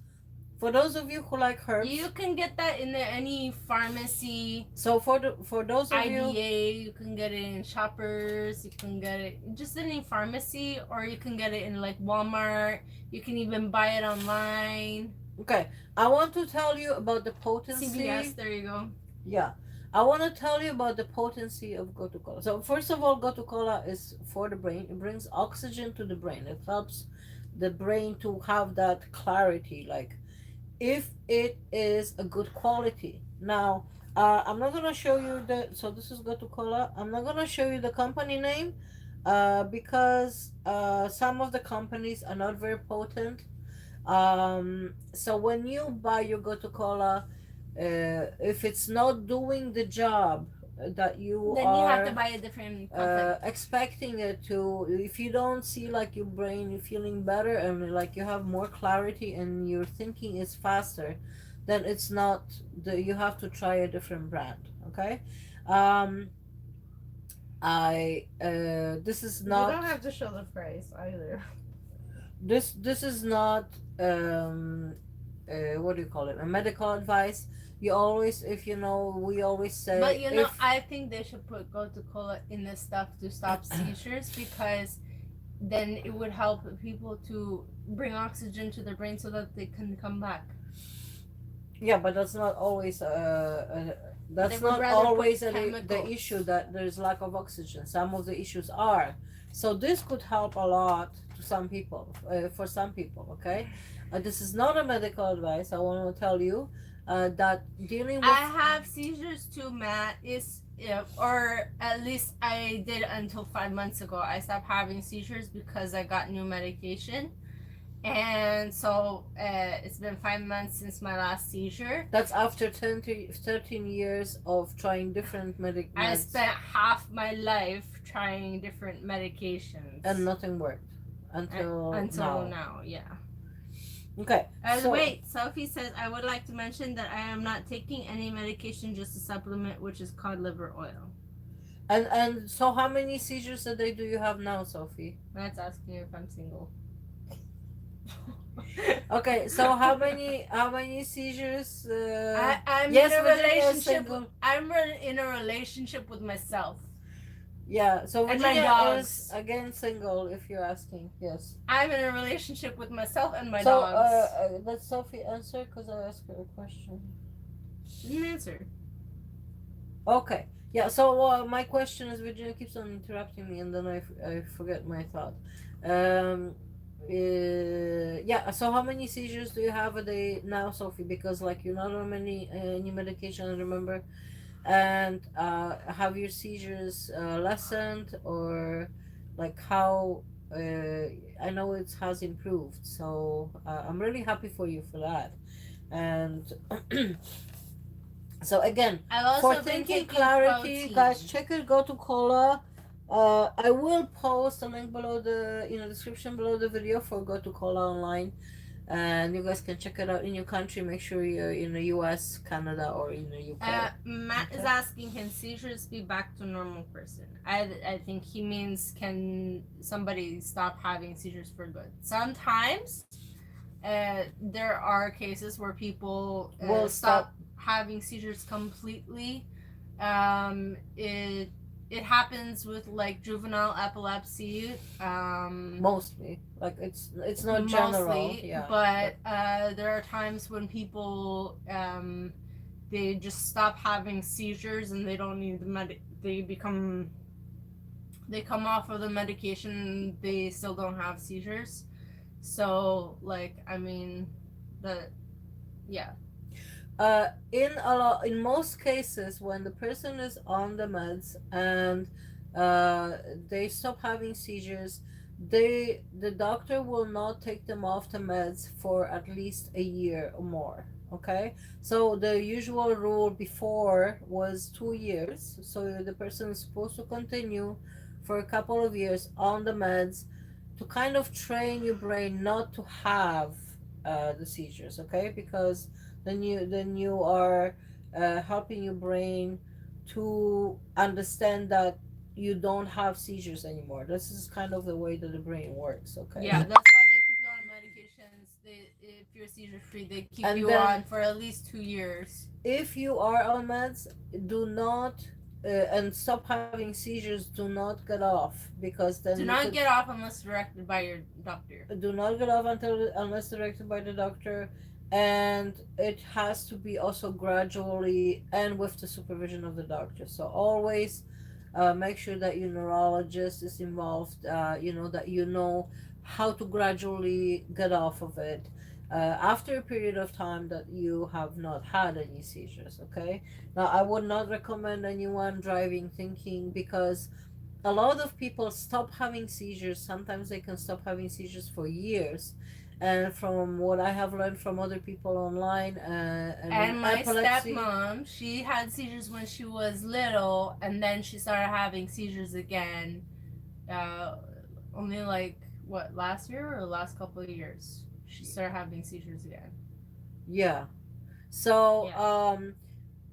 For those of you who like herbs, You can get that in any pharmacy, so for those of you, IDA. You can get it in Shoppers. You can get it just in any pharmacy, or you can get it in like Walmart. You can even buy it online. okay, I want to tell you about the potency. CVS. There you go. Yeah, I want to tell you about the potency of gotu kola. So first of all, gotu kola is for the brain. It brings oxygen to the brain. It helps the brain to have that clarity, like if it is a good quality. Now, I'm not gonna show you the. So this is gotu kola. I'm not gonna show you the company name, because some of the companies are not very potent. So when you buy your gotu kola, if it's not doing the job that you Then are you have to buy a different company. expecting it to, if you don't see like your brain feeling better and like you have more clarity and your thinking is faster, then it's not you have to try a different brand. Okay. um I This is not, You don't have to show the price either. this is not what do you call it, a medical advice. You always, if you know, we always say, But you know, if, I think they should put gotu cola in the stuff to stop seizures, because then it would help people to bring oxygen to their brain so that they can come back. yeah, but that's not always They that's would not rather put always the chemicals. issue that there's lack of oxygen. Some of the issues are, so this could help a lot to some people, for some people. Okay, this is not a medical advice. I want to tell you that dealing with, I have seizures too, Matt. Or at least I did until 5 months ago. I stopped having seizures because I got new medication. And so it's been 5 months since my last seizure. that's after 13 years of trying different I meds spent half my life trying different medications. and nothing worked until now, yeah. Okay, so Wait, Sophie says, I would like to mention that I am not taking any medication, just a supplement, which is cod liver oil. and so how many seizures a day do you have now, Sophie? That's asking if I'm single. Okay, so how many seizures? I'm yes, in a Virginia is relationship. single. I'm in a relationship with myself. Yeah, so And my Virginia dogs. is again single. If you're asking, yes. I'm in a relationship with myself and my So dogs. let Sophie answer because I asked her a question. She didn't answer. Okay, yeah. So my question is, Virginia keeps on interrupting me, and then I forget my thought. Yeah. So how many seizures do you have a day now, Sophie? Because like you're not on any medication, I remember. And have your seizures lessened, or like how? I know it has improved, so I'm really happy for you for that. And so again, I've also for been thinking taking clarity, protein. guys, check it. Go to Cola. I will post a link below the description below the video for Go to Cola online. and you guys can check it out in your country. Make sure you're in the US, Canada, or in the UK. Matt is Okay. asking, can seizures be back to normal person? I think he means, can somebody stop having seizures for good? Sometimes there are cases where people We'll stop stop having seizures completely. It happens with like juvenile epilepsy. mostly. Like it's not general. Mostly, Yeah. but there are times when people they just stop having seizures and they don't need the they come off of the medication, they still don't have seizures. So like, I mean, the yeah. In most cases, when the person is on the meds and they stop having seizures, the doctor will not take them off the meds for at least a year or more. Okay, so the usual rule before was 2 years. So the person is supposed to continue for a couple of years on the meds to kind of train your brain not to have the seizures. Okay, because then you are helping your brain to understand that you don't have seizures anymore. This is kind of the way that the brain works. Okay. Yeah, that's why they keep you on medications. If you're seizure free, they keep And you then on for at least 2 years. if you are on meds, do not and stop having seizures, do not get off, because then Do you not could get off unless directed by your doctor. do not get off unless directed by the doctor, and it has to be also gradually and with the supervision of the doctor. So always make sure that your neurologist is involved, that you know how to gradually get off of it after a period of time that you have not had any seizures. Okay, now I would not recommend anyone driving thinking, because a lot of people stop having seizures. Sometimes they can stop having seizures for years. And from what I have learned from other people online, and in And my epilepsy, stepmom, she had seizures when she was little, and then she started having seizures again. Uh, Only like what, last year or last couple of years, she started having seizures again. yeah. So Yeah.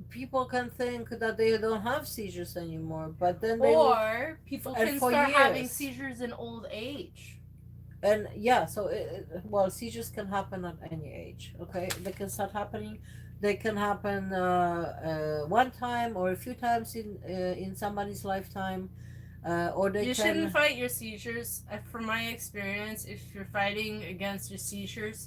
people can think that they don't have seizures anymore, but then they will, Or people and can for start having years. seizures in old age. And yeah, so well, seizures can happen at any age. Okay, they can start happening. They can happen one time or a few times in somebody's lifetime, or they You shouldn't can. fight your seizures. From my experience, if you're fighting against your seizures,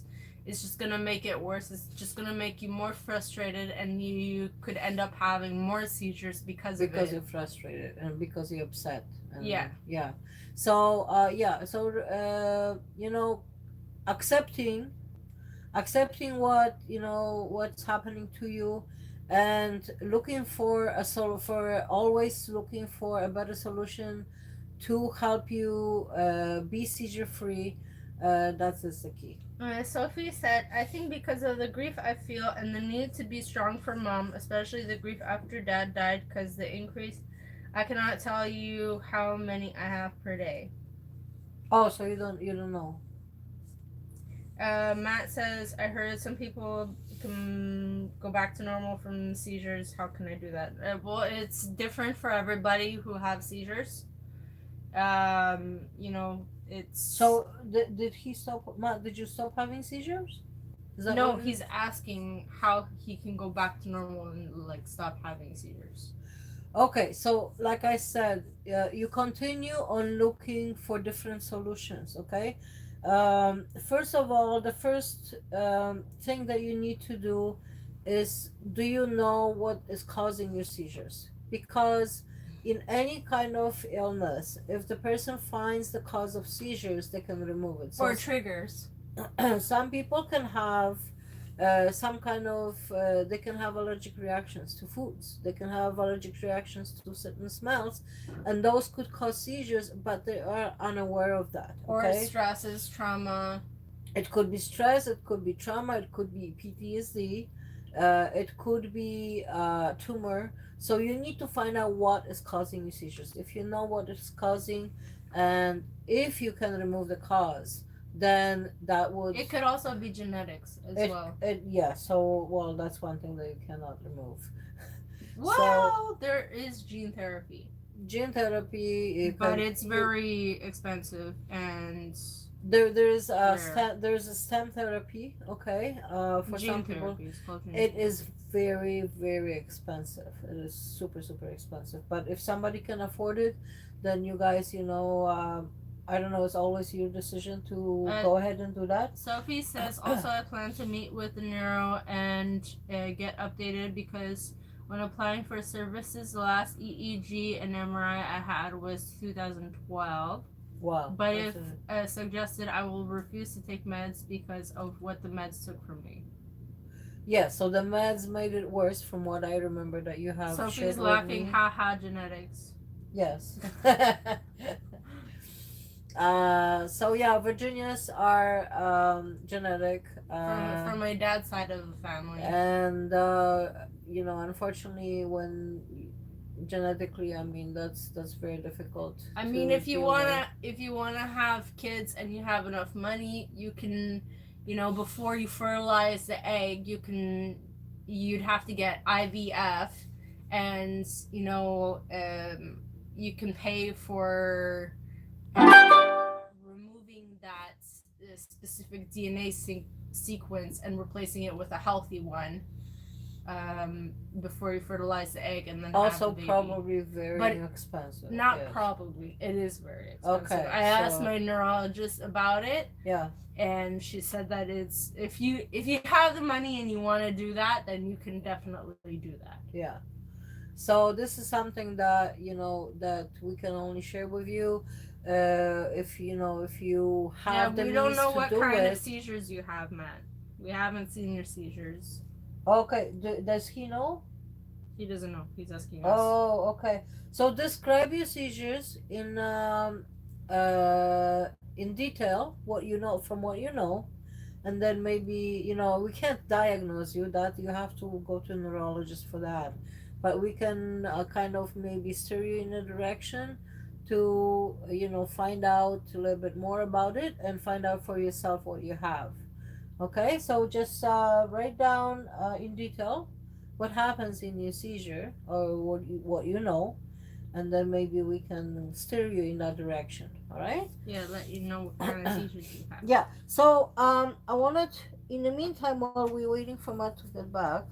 it's just gonna make it worse. It's just gonna make you more frustrated, and you could end up having more seizures because of Because it. you're frustrated and because you're upset. And Yeah. yeah. So accepting what what's happening to you, and looking for always looking for a better solution to help you be seizure free. That is the key. Sophie said, I think because of the grief I feel and the need to be strong for mom, especially the grief after dad died, because the increase, I cannot tell you how many I have per day. Oh, so you don't know. Matt says, I heard some people can go back to normal from seizures. How can I do that? Well, it's different for everybody who have seizures. It's So did he stop, Matt, did you stop having seizures? Is that no. what He's asking how he can go back to normal and like stop having seizures. Okay, so like I said, you continue on looking for different solutions. Okay, first of all, the first thing that you need to do is, do you know what is causing your seizures? Because in any kind of illness, if the person finds the cause of seizures, they can remove it. So Or triggers. some people can have some kind of they can have allergic reactions to foods, they can have allergic reactions to certain smells, and those could cause seizures, but they are unaware of that. Or Okay, stresses, trauma. it could be stress, it could be trauma, it could be PTSD, it could be tumor. So you need to find out what is causing you seizures. If you know what is causing, and if you can remove the cause, then that would It could also be genetics as it, well. yeah, so well, that's one thing that you cannot remove. Well, So there is gene therapy, gene therapy, you but can it's very expensive and rare. there's a stem therapy, okay, for some Gene people. therapy is called gene It therapy. is very, very expensive. It is super, super expensive. But if somebody can afford it, then you guys, I don't know, it's always your decision to Uh, go ahead and do that. Sophie says also I plan to meet with the neuro and get updated because when applying for services, the last EEG and MRI I had was 2012. Wow. But if suggested, I will refuse to take meds because of what the meds took from me. Yeah, so the meds made it worse from what I remember that you have Sophie's shared with laughing, me. haha, genetics. Yes. So yeah, Virginias are genetic. From my dad's side of the family. And unfortunately, when genetically, I mean, that's very difficult. I mean, to if you deal wanna if you wanna have kids and you have enough money, you can, before you fertilize the egg, you'd have to get IVF, and you can pay for removing that specific DNA sequence and replacing it with a healthy one before you fertilize the egg and then have also the baby. probably very But expensive. Not yes. probably. It is very expensive. Okay, I asked so- my neurologist about it, Yeah. and she said that it's if you have the money and you want to do that, then you can definitely do that. Yeah. So this is something that that we can only share with you. If you have the we means don't know to what do kind it. of seizures you have, Matt. We haven't seen your seizures. Okay. Does he know? He doesn't know. He's asking us. Oh, okay. So describe your seizures in detail, what you know from what you know, and then maybe we can't diagnose you. That you have to go to a neurologist for that, but we can kind of maybe steer you in a direction to find out a little bit more about it and find out for yourself what you have. Okay, so just write down in detail what happens in your seizure or what you know, and then maybe we can steer you in that direction. All right? Yeah, let you know what kind of seizures you have. Yeah. So I wanted, in the meantime, while we're waiting for Matt to get back,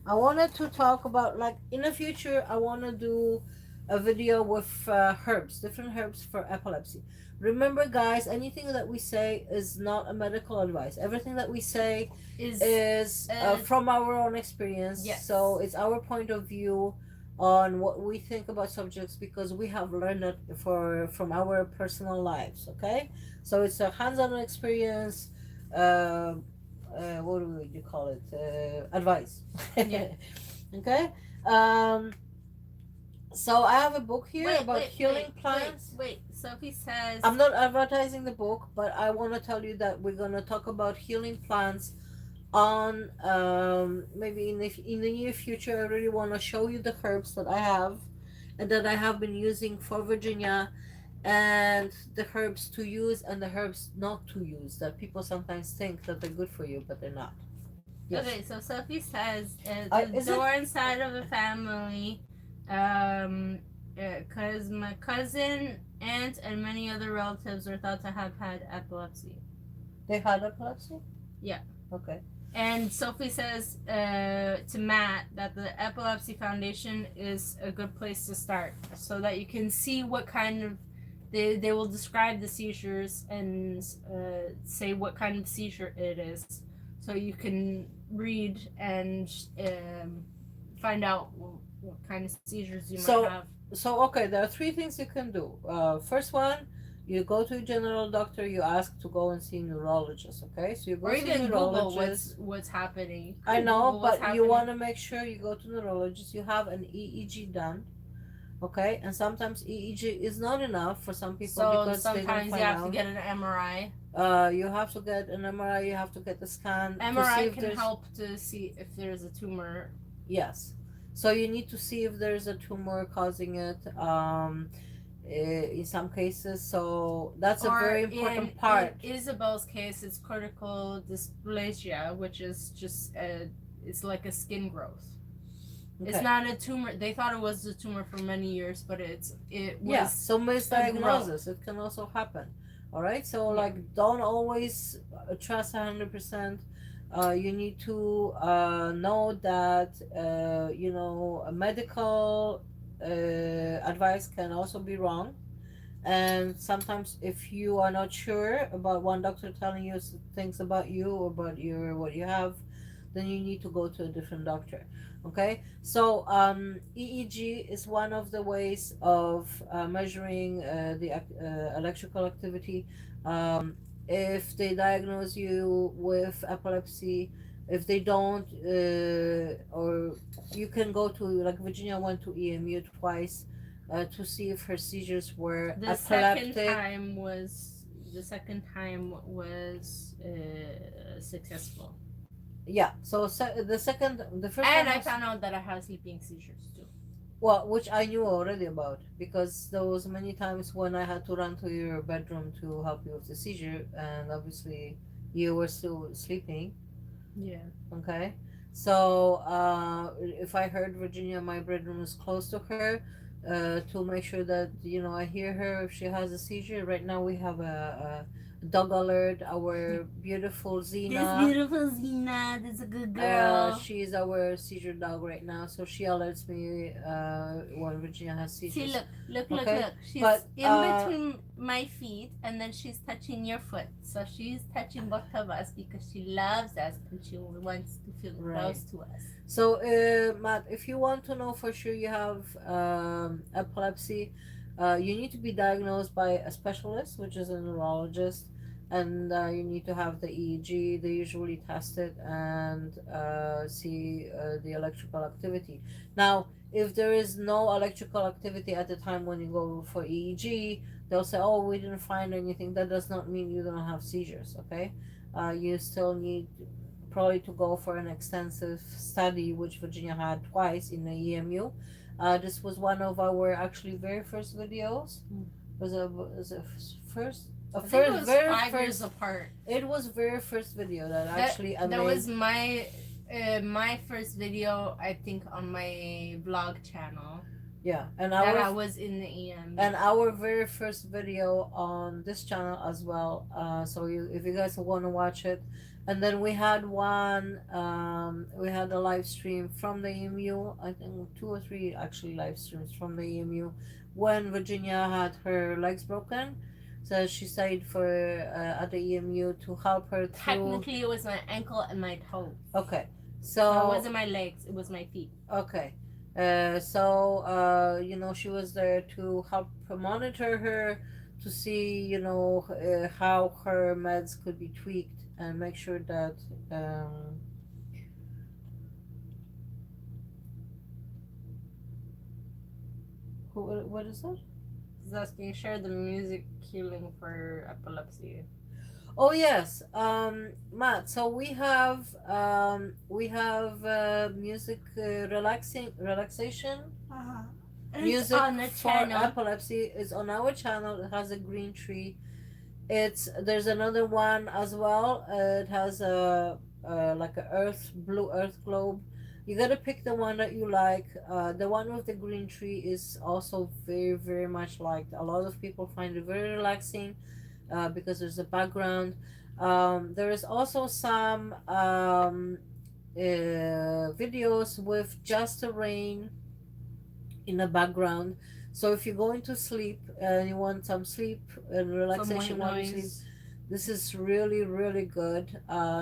I wanted to talk about, like, in the future. I want to do a video with herbs, different herbs for epilepsy. Remember, guys, anything that we say is not a medical advice. Everything that we say is from our own experience. Yes. So it's our point of view on what we think about subjects because we have learned it from our personal lives. Okay, so it's a hands-on experience. What do you call it? Advice. Yeah. Okay. So I have a book here about healing plants. Wait, Sophie says. I'm not advertising the book, but I want to tell you that we're gonna talk about healing plants on maybe in the near future. I really want to show you the herbs that I have and that I have been using for Virginia, and the herbs to use and the herbs not to use that people sometimes think that they're good for you, but they're not. Yes. Okay, so Sophie says the is it- Doran side of the family, because my cousin, aunt, and many other relatives are thought to have had epilepsy. They had epilepsy? Yeah. Okay. And Sophie says to Matt that the Epilepsy Foundation is a good place to start so that you can see what kind of they will describe the seizures and say what kind of seizure it is, so you can read and find out what kind of seizures you might have. So okay, there are three things you can do. First one, you go to a general doctor. You ask to go and see a neurologist. Okay, so you go Or see a even Google neurologist. what's happening. I know, Google what's but you happening. want to make sure you go to neurologist. You have an EEG done. Okay, and sometimes EEG is not enough for some people So because they don't sometimes find you have out. to get an MRI. You have to get an MRI. You have to get the scan. to see MRI if can there's- help to see if there's a tumor. Yes. So you need to see if there's a tumor causing it. in some cases. So that's a Or very in important part. Isabel's case, it's cortical dysplasia, which is just it's like a skin growth. Okay. It's not a tumor. They thought it was a tumor for many years, but it was Yeah, so a growth. misdiagnosis, it can also happen. All right, so Yeah. like don't always trust 100%. You need to know that a medical advice can also be wrong. And sometimes if you are not sure about one doctor telling you things about you or about your what you have, then you need to go to a different doctor. Okay, so EEG is one of the ways of measuring the electrical activity. If they diagnose you with epilepsy, if they don't, or you can go to, like Virginia went to EMU twice to see if her seizures were The second epileptic. time was the second time was successful. Yeah, so the first And one I was, found out that I have sleeping seizures too. well, which I knew already about because there was many times when I had to run to your bedroom to help you with the seizure, and obviously you were still sleeping. Yeah. Okay, so if I heard Virginia, my bedroom is close to her, to make sure that I hear her if she has a seizure. Right now we have a dog alert. Our beautiful This Xena. beautiful Zena, this is a good girl. She's our seizure dog right now, so she alerts me when Virginia has See, seizures. look, Okay, look. She's but in between my feet, and then she's touching your foot. So she's touching both of us because she loves us and she wants to feel right. close to us. So, Matt, if you want to know for sure you have epilepsy, you need to be diagnosed by a specialist, which is a neurologist, and you need to have the EEG. They usually test it and see the electrical activity. Now, if there is no electrical activity at the time when you go for EEG, they'll say, "Oh, we didn't find anything." That does not mean you don't have seizures. Okay, you still need probably to go for an extensive study, which Virginia had twice in the EMU. This was one of our actually very first videos. Was a first a I think first it was very 5 years first. apart. It was very first video that actually I That made. was my first video, I think, on my vlog channel. Yeah, and That I our was in the EM. and our very first video on this channel as well. So if you guys want to watch it, and then we had one. We had a live stream from the EMU. I think 2 or 3 actually live streams from the EMU when Virginia had her legs broken. So she stayed for at the EMU to help her through. Technically, it was my ankle and my toe. Okay, So it so wasn't my legs; it was my feet. okay. She was there to help monitor her to see, how her meds could be tweaked and make sure that, what is that? It's asking, share the music healing for epilepsy. Oh yes, Matt. So we have music relaxation. Music on the for channel. epilepsy is on our channel. It has a green tree. There's another one as well. It has a like a blue earth globe. You gotta pick the one that you like. The one with the green tree is also very very much liked. A lot of people find it very relaxing because there's a background. There is also some videos with just the rain in the background. So if you're going to sleep and you want some sleep and relaxation while you sleep, this is really really good.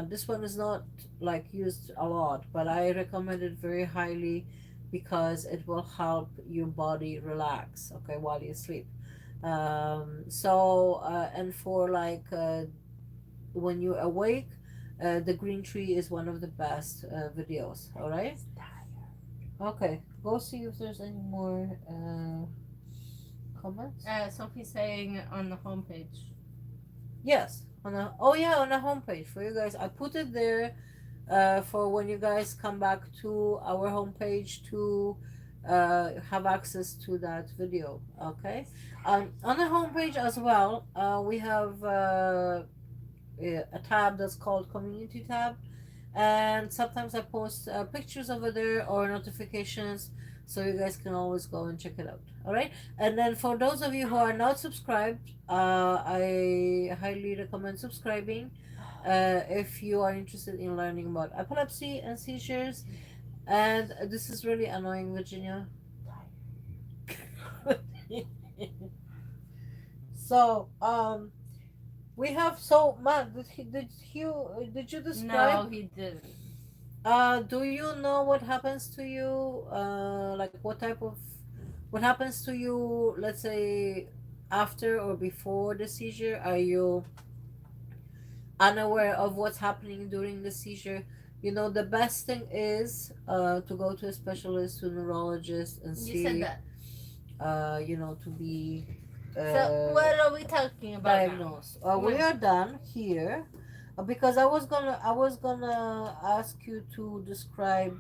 This one is not like used a lot, but I recommend it very highly because it will help your body relax, okay, while you sleep. And for like when you're awake, the green tree is one of the best videos. All right. Okay, go see if there's any more comments. Sophie's saying on the homepage. Yes, on the homepage for you guys. I put it there for when you guys come back to our homepage to have access to that video. Okay. On the homepage as well, we have a tab that's called Community tab, and sometimes I post pictures over there or notifications, so you guys can always go and check it out. All right. And then for those of you who are not subscribed, I highly recommend subscribing if you are interested in learning about epilepsy and seizures. And this is really annoying, Virginia. So we have, so Matt, did you describe? No, he didn't. Do you know what happens to you? Like what happens to you? Let's say after or before the seizure. Are you unaware of what's happening during the seizure? You know, the best thing is to go to a specialist, to a neurologist, and You said see. that. You know, to be So what are we talking about now? diagnosed. We are done here, because I was gonna ask you to describe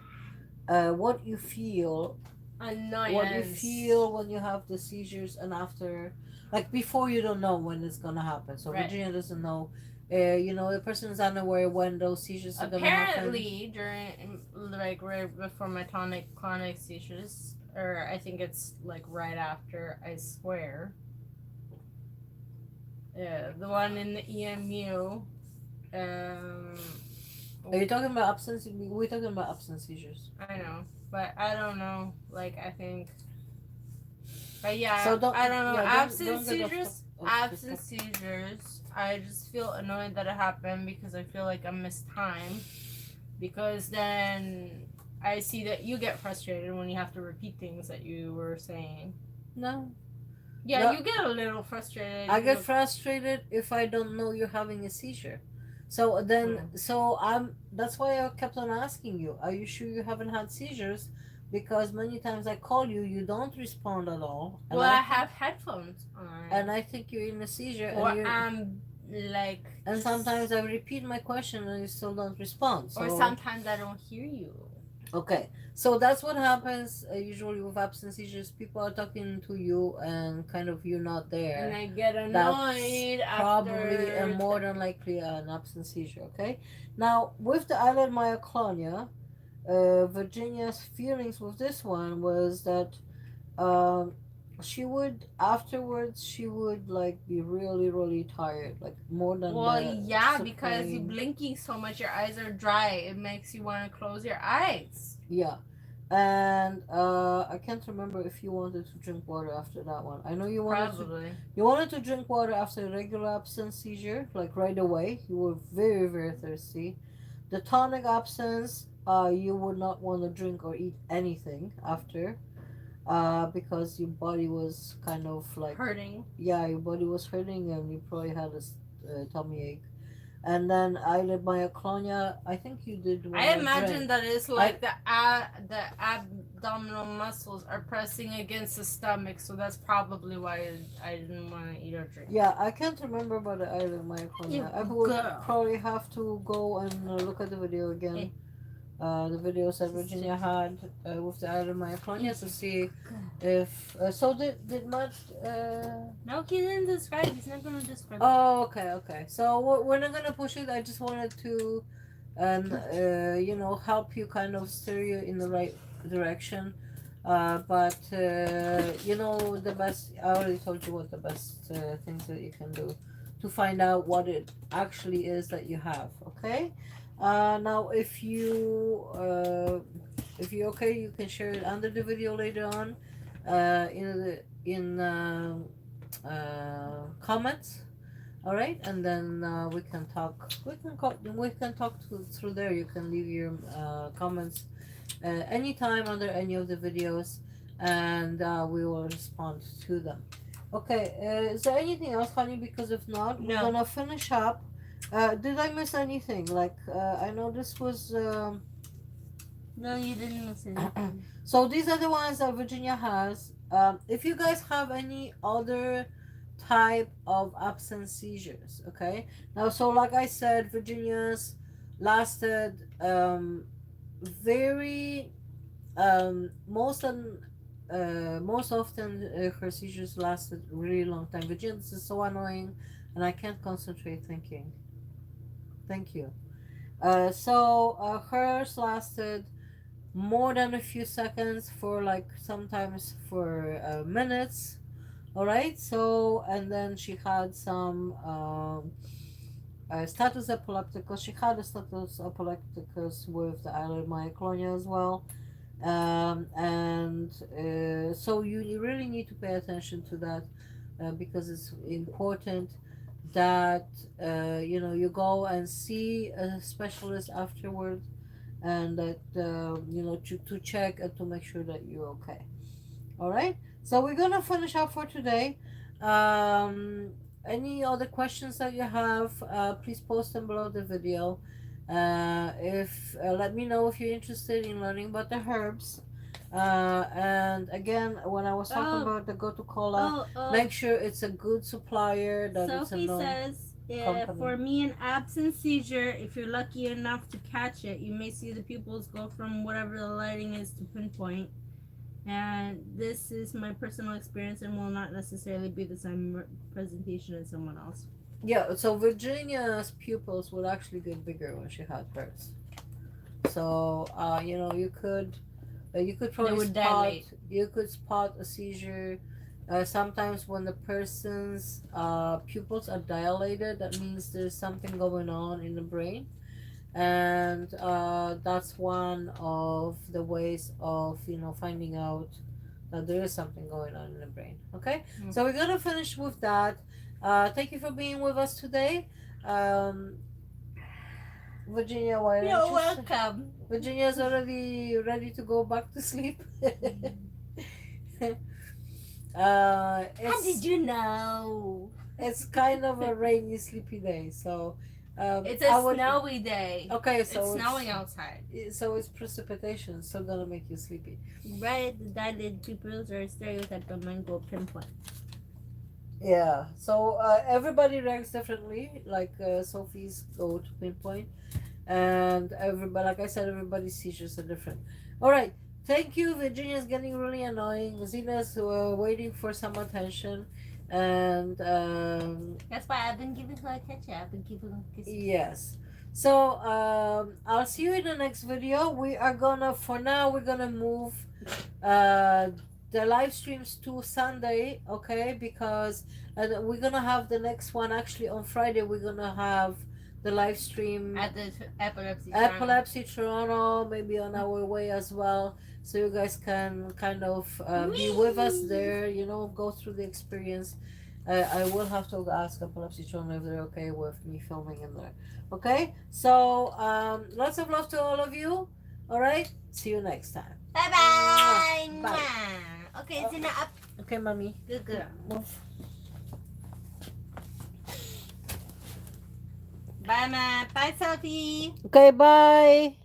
what you feel, Annoyance. when you have the seizures and after, like before you don't know when it's gonna happen. So Right. Virginia doesn't know. You know, the person is unaware when those seizures are gonna happen. Apparently, during like right before my tonic clonic seizures, or I think it's like right after. I swear. Yeah, the one in the EMU. Are you talking about absence? We're talking about absence seizures. I know, but I don't know. Like I think. But yeah, So don't. I don't know. Yeah, Absent don't get off seizures. off the Absent seizures. I just feel annoyed that it happened because I feel like I missed time. Because then I see that you get frustrated when you have to repeat things that you were saying. No. Yeah, No. you get a little frustrated. I get frustrated if I don't know you're having a seizure. So then, that's why I kept on asking you, are you sure you haven't had seizures? Because many times I call you, you don't respond at all. Well, I have headphones on. And I think you're in a seizure. Or and I'm like. and sometimes I repeat my question and you still don't respond. So, Or sometimes I don't hear you. okay, so that's what happens usually with absence seizures. People are talking to you and kind of you're not there. And I get annoyed Probably after. and more than likely an absence seizure. Okay, now with the eyelid myoclonia, Virginia's feelings with this one was that um, she would like be really really tired, like more than Well, the yeah, because you're supreme- blinking so much, your eyes are dry. It makes you want to close your eyes. yeah. And I can't remember if you wanted to drink water after that one. I know Probably. you wanted to drink water after a regular absence seizure, like right away. You were very, very thirsty. The tonic absence, you would not want to drink or eat anything after, because your body was kind of like, Hurting. yeah, your body was hurting and you probably had a tummy ache. And then eyelid myoclonia, I think you did. I imagine that it's like the abdominal muscles are pressing against the stomach, so that's probably why I didn't want to eat or drink. Yeah, I can't remember about the eyelid myoclonia. I would girl. probably have to go and look at the video again. The videos that Virginia had with the eyelid myoclonia to see if. So did Matt. No, he didn't describe. He's not gonna describe. Oh, okay. So we're not gonna push it. I just wanted to, you know, help you kind of steer you in the right direction. But you know, the best. I already told you what the best things that you can do to find out what it actually is that you have. Okay. Now, if you're okay, you can share it under the video later on, in comments. All right, and then we can talk. We can talk through there. You can leave your comments anytime under any of the videos, and we will respond to them. Okay, is there anything else, honey? Because if not, we're gonna finish up. Did I miss anything? Like, I know this was. No, you didn't miss anything. So these are the ones that Virginia has. If you guys have any other type of absence seizures, okay? Now, so like I said, Virginia's lasted very most most often her seizures lasted a really long time. Virginia, this is so annoying, and I can't concentrate thinking. Thank you. Hers lasted more than a few seconds, for like sometimes for minutes. All right. So, and then she had some status epilepticus. She had a status epilepticus with the eyelid myoclonia as well. So you really need to pay attention to that, because it's important that you go and see a specialist afterward, and that to check and to make sure that you're okay. All right, so we're gonna finish up for today. Any other questions that you have, please post them below the video. If Let me know if you're interested in learning about the herbs. And again, when I was talking about the go-to cola, make sure it's a good supplier, that it's a Sophie known says, company. for me, an absence seizure, if you're lucky enough to catch it, you may see the pupils go from whatever the lighting is to pinpoint. And this is my personal experience and will not necessarily be the same presentation as someone else. Yeah, so Virginia's pupils would actually get bigger when she had hers. So you could probably would dilate. spot a seizure. Sometimes when the person's pupils are dilated, that means there's something going on in the brain, and that's one of the ways of finding out that there is something going on in the brain. Okay, so we're gonna finish with that. Thank you for being with us today. Virginia, why don't You're you welcome. Virginia's already ready to go back to sleep. How did you know? It's kind of a rainy, sleepy day, so It's a snowy day. Okay, so it's snowing outside. So it's precipitation, so gonna make you sleepy. Right, the dilated pupils are a stereotype of mind go pinpoint. Yeah. So everybody reacts differently. Like Sophie's go to pinpoint, and everybody, like I said, everybody's seizures are different. All right. Thank you. Virginia's getting really annoying. Zena's waiting for some attention, and That's why I've been giving her attention. I've been giving her kisses. yes. So I'll see you in the next video. For now, we're gonna move the live streams to Sunday, okay? Because we're gonna have the next one actually on Friday. We're gonna have the live stream At the Epilepsy Toronto, maybe on our way as well. So you guys can kind of be with us there, go through the experience. I will have to ask Epilepsy Toronto if they're okay with me filming in there. Okay? So lots of love to all of you. All right? See you next time. Bye-bye. Bye. Okay, Zina up. Okay, mommy. Good girl. Move. Bye, Ma. Bye, Sophie. Okay, bye.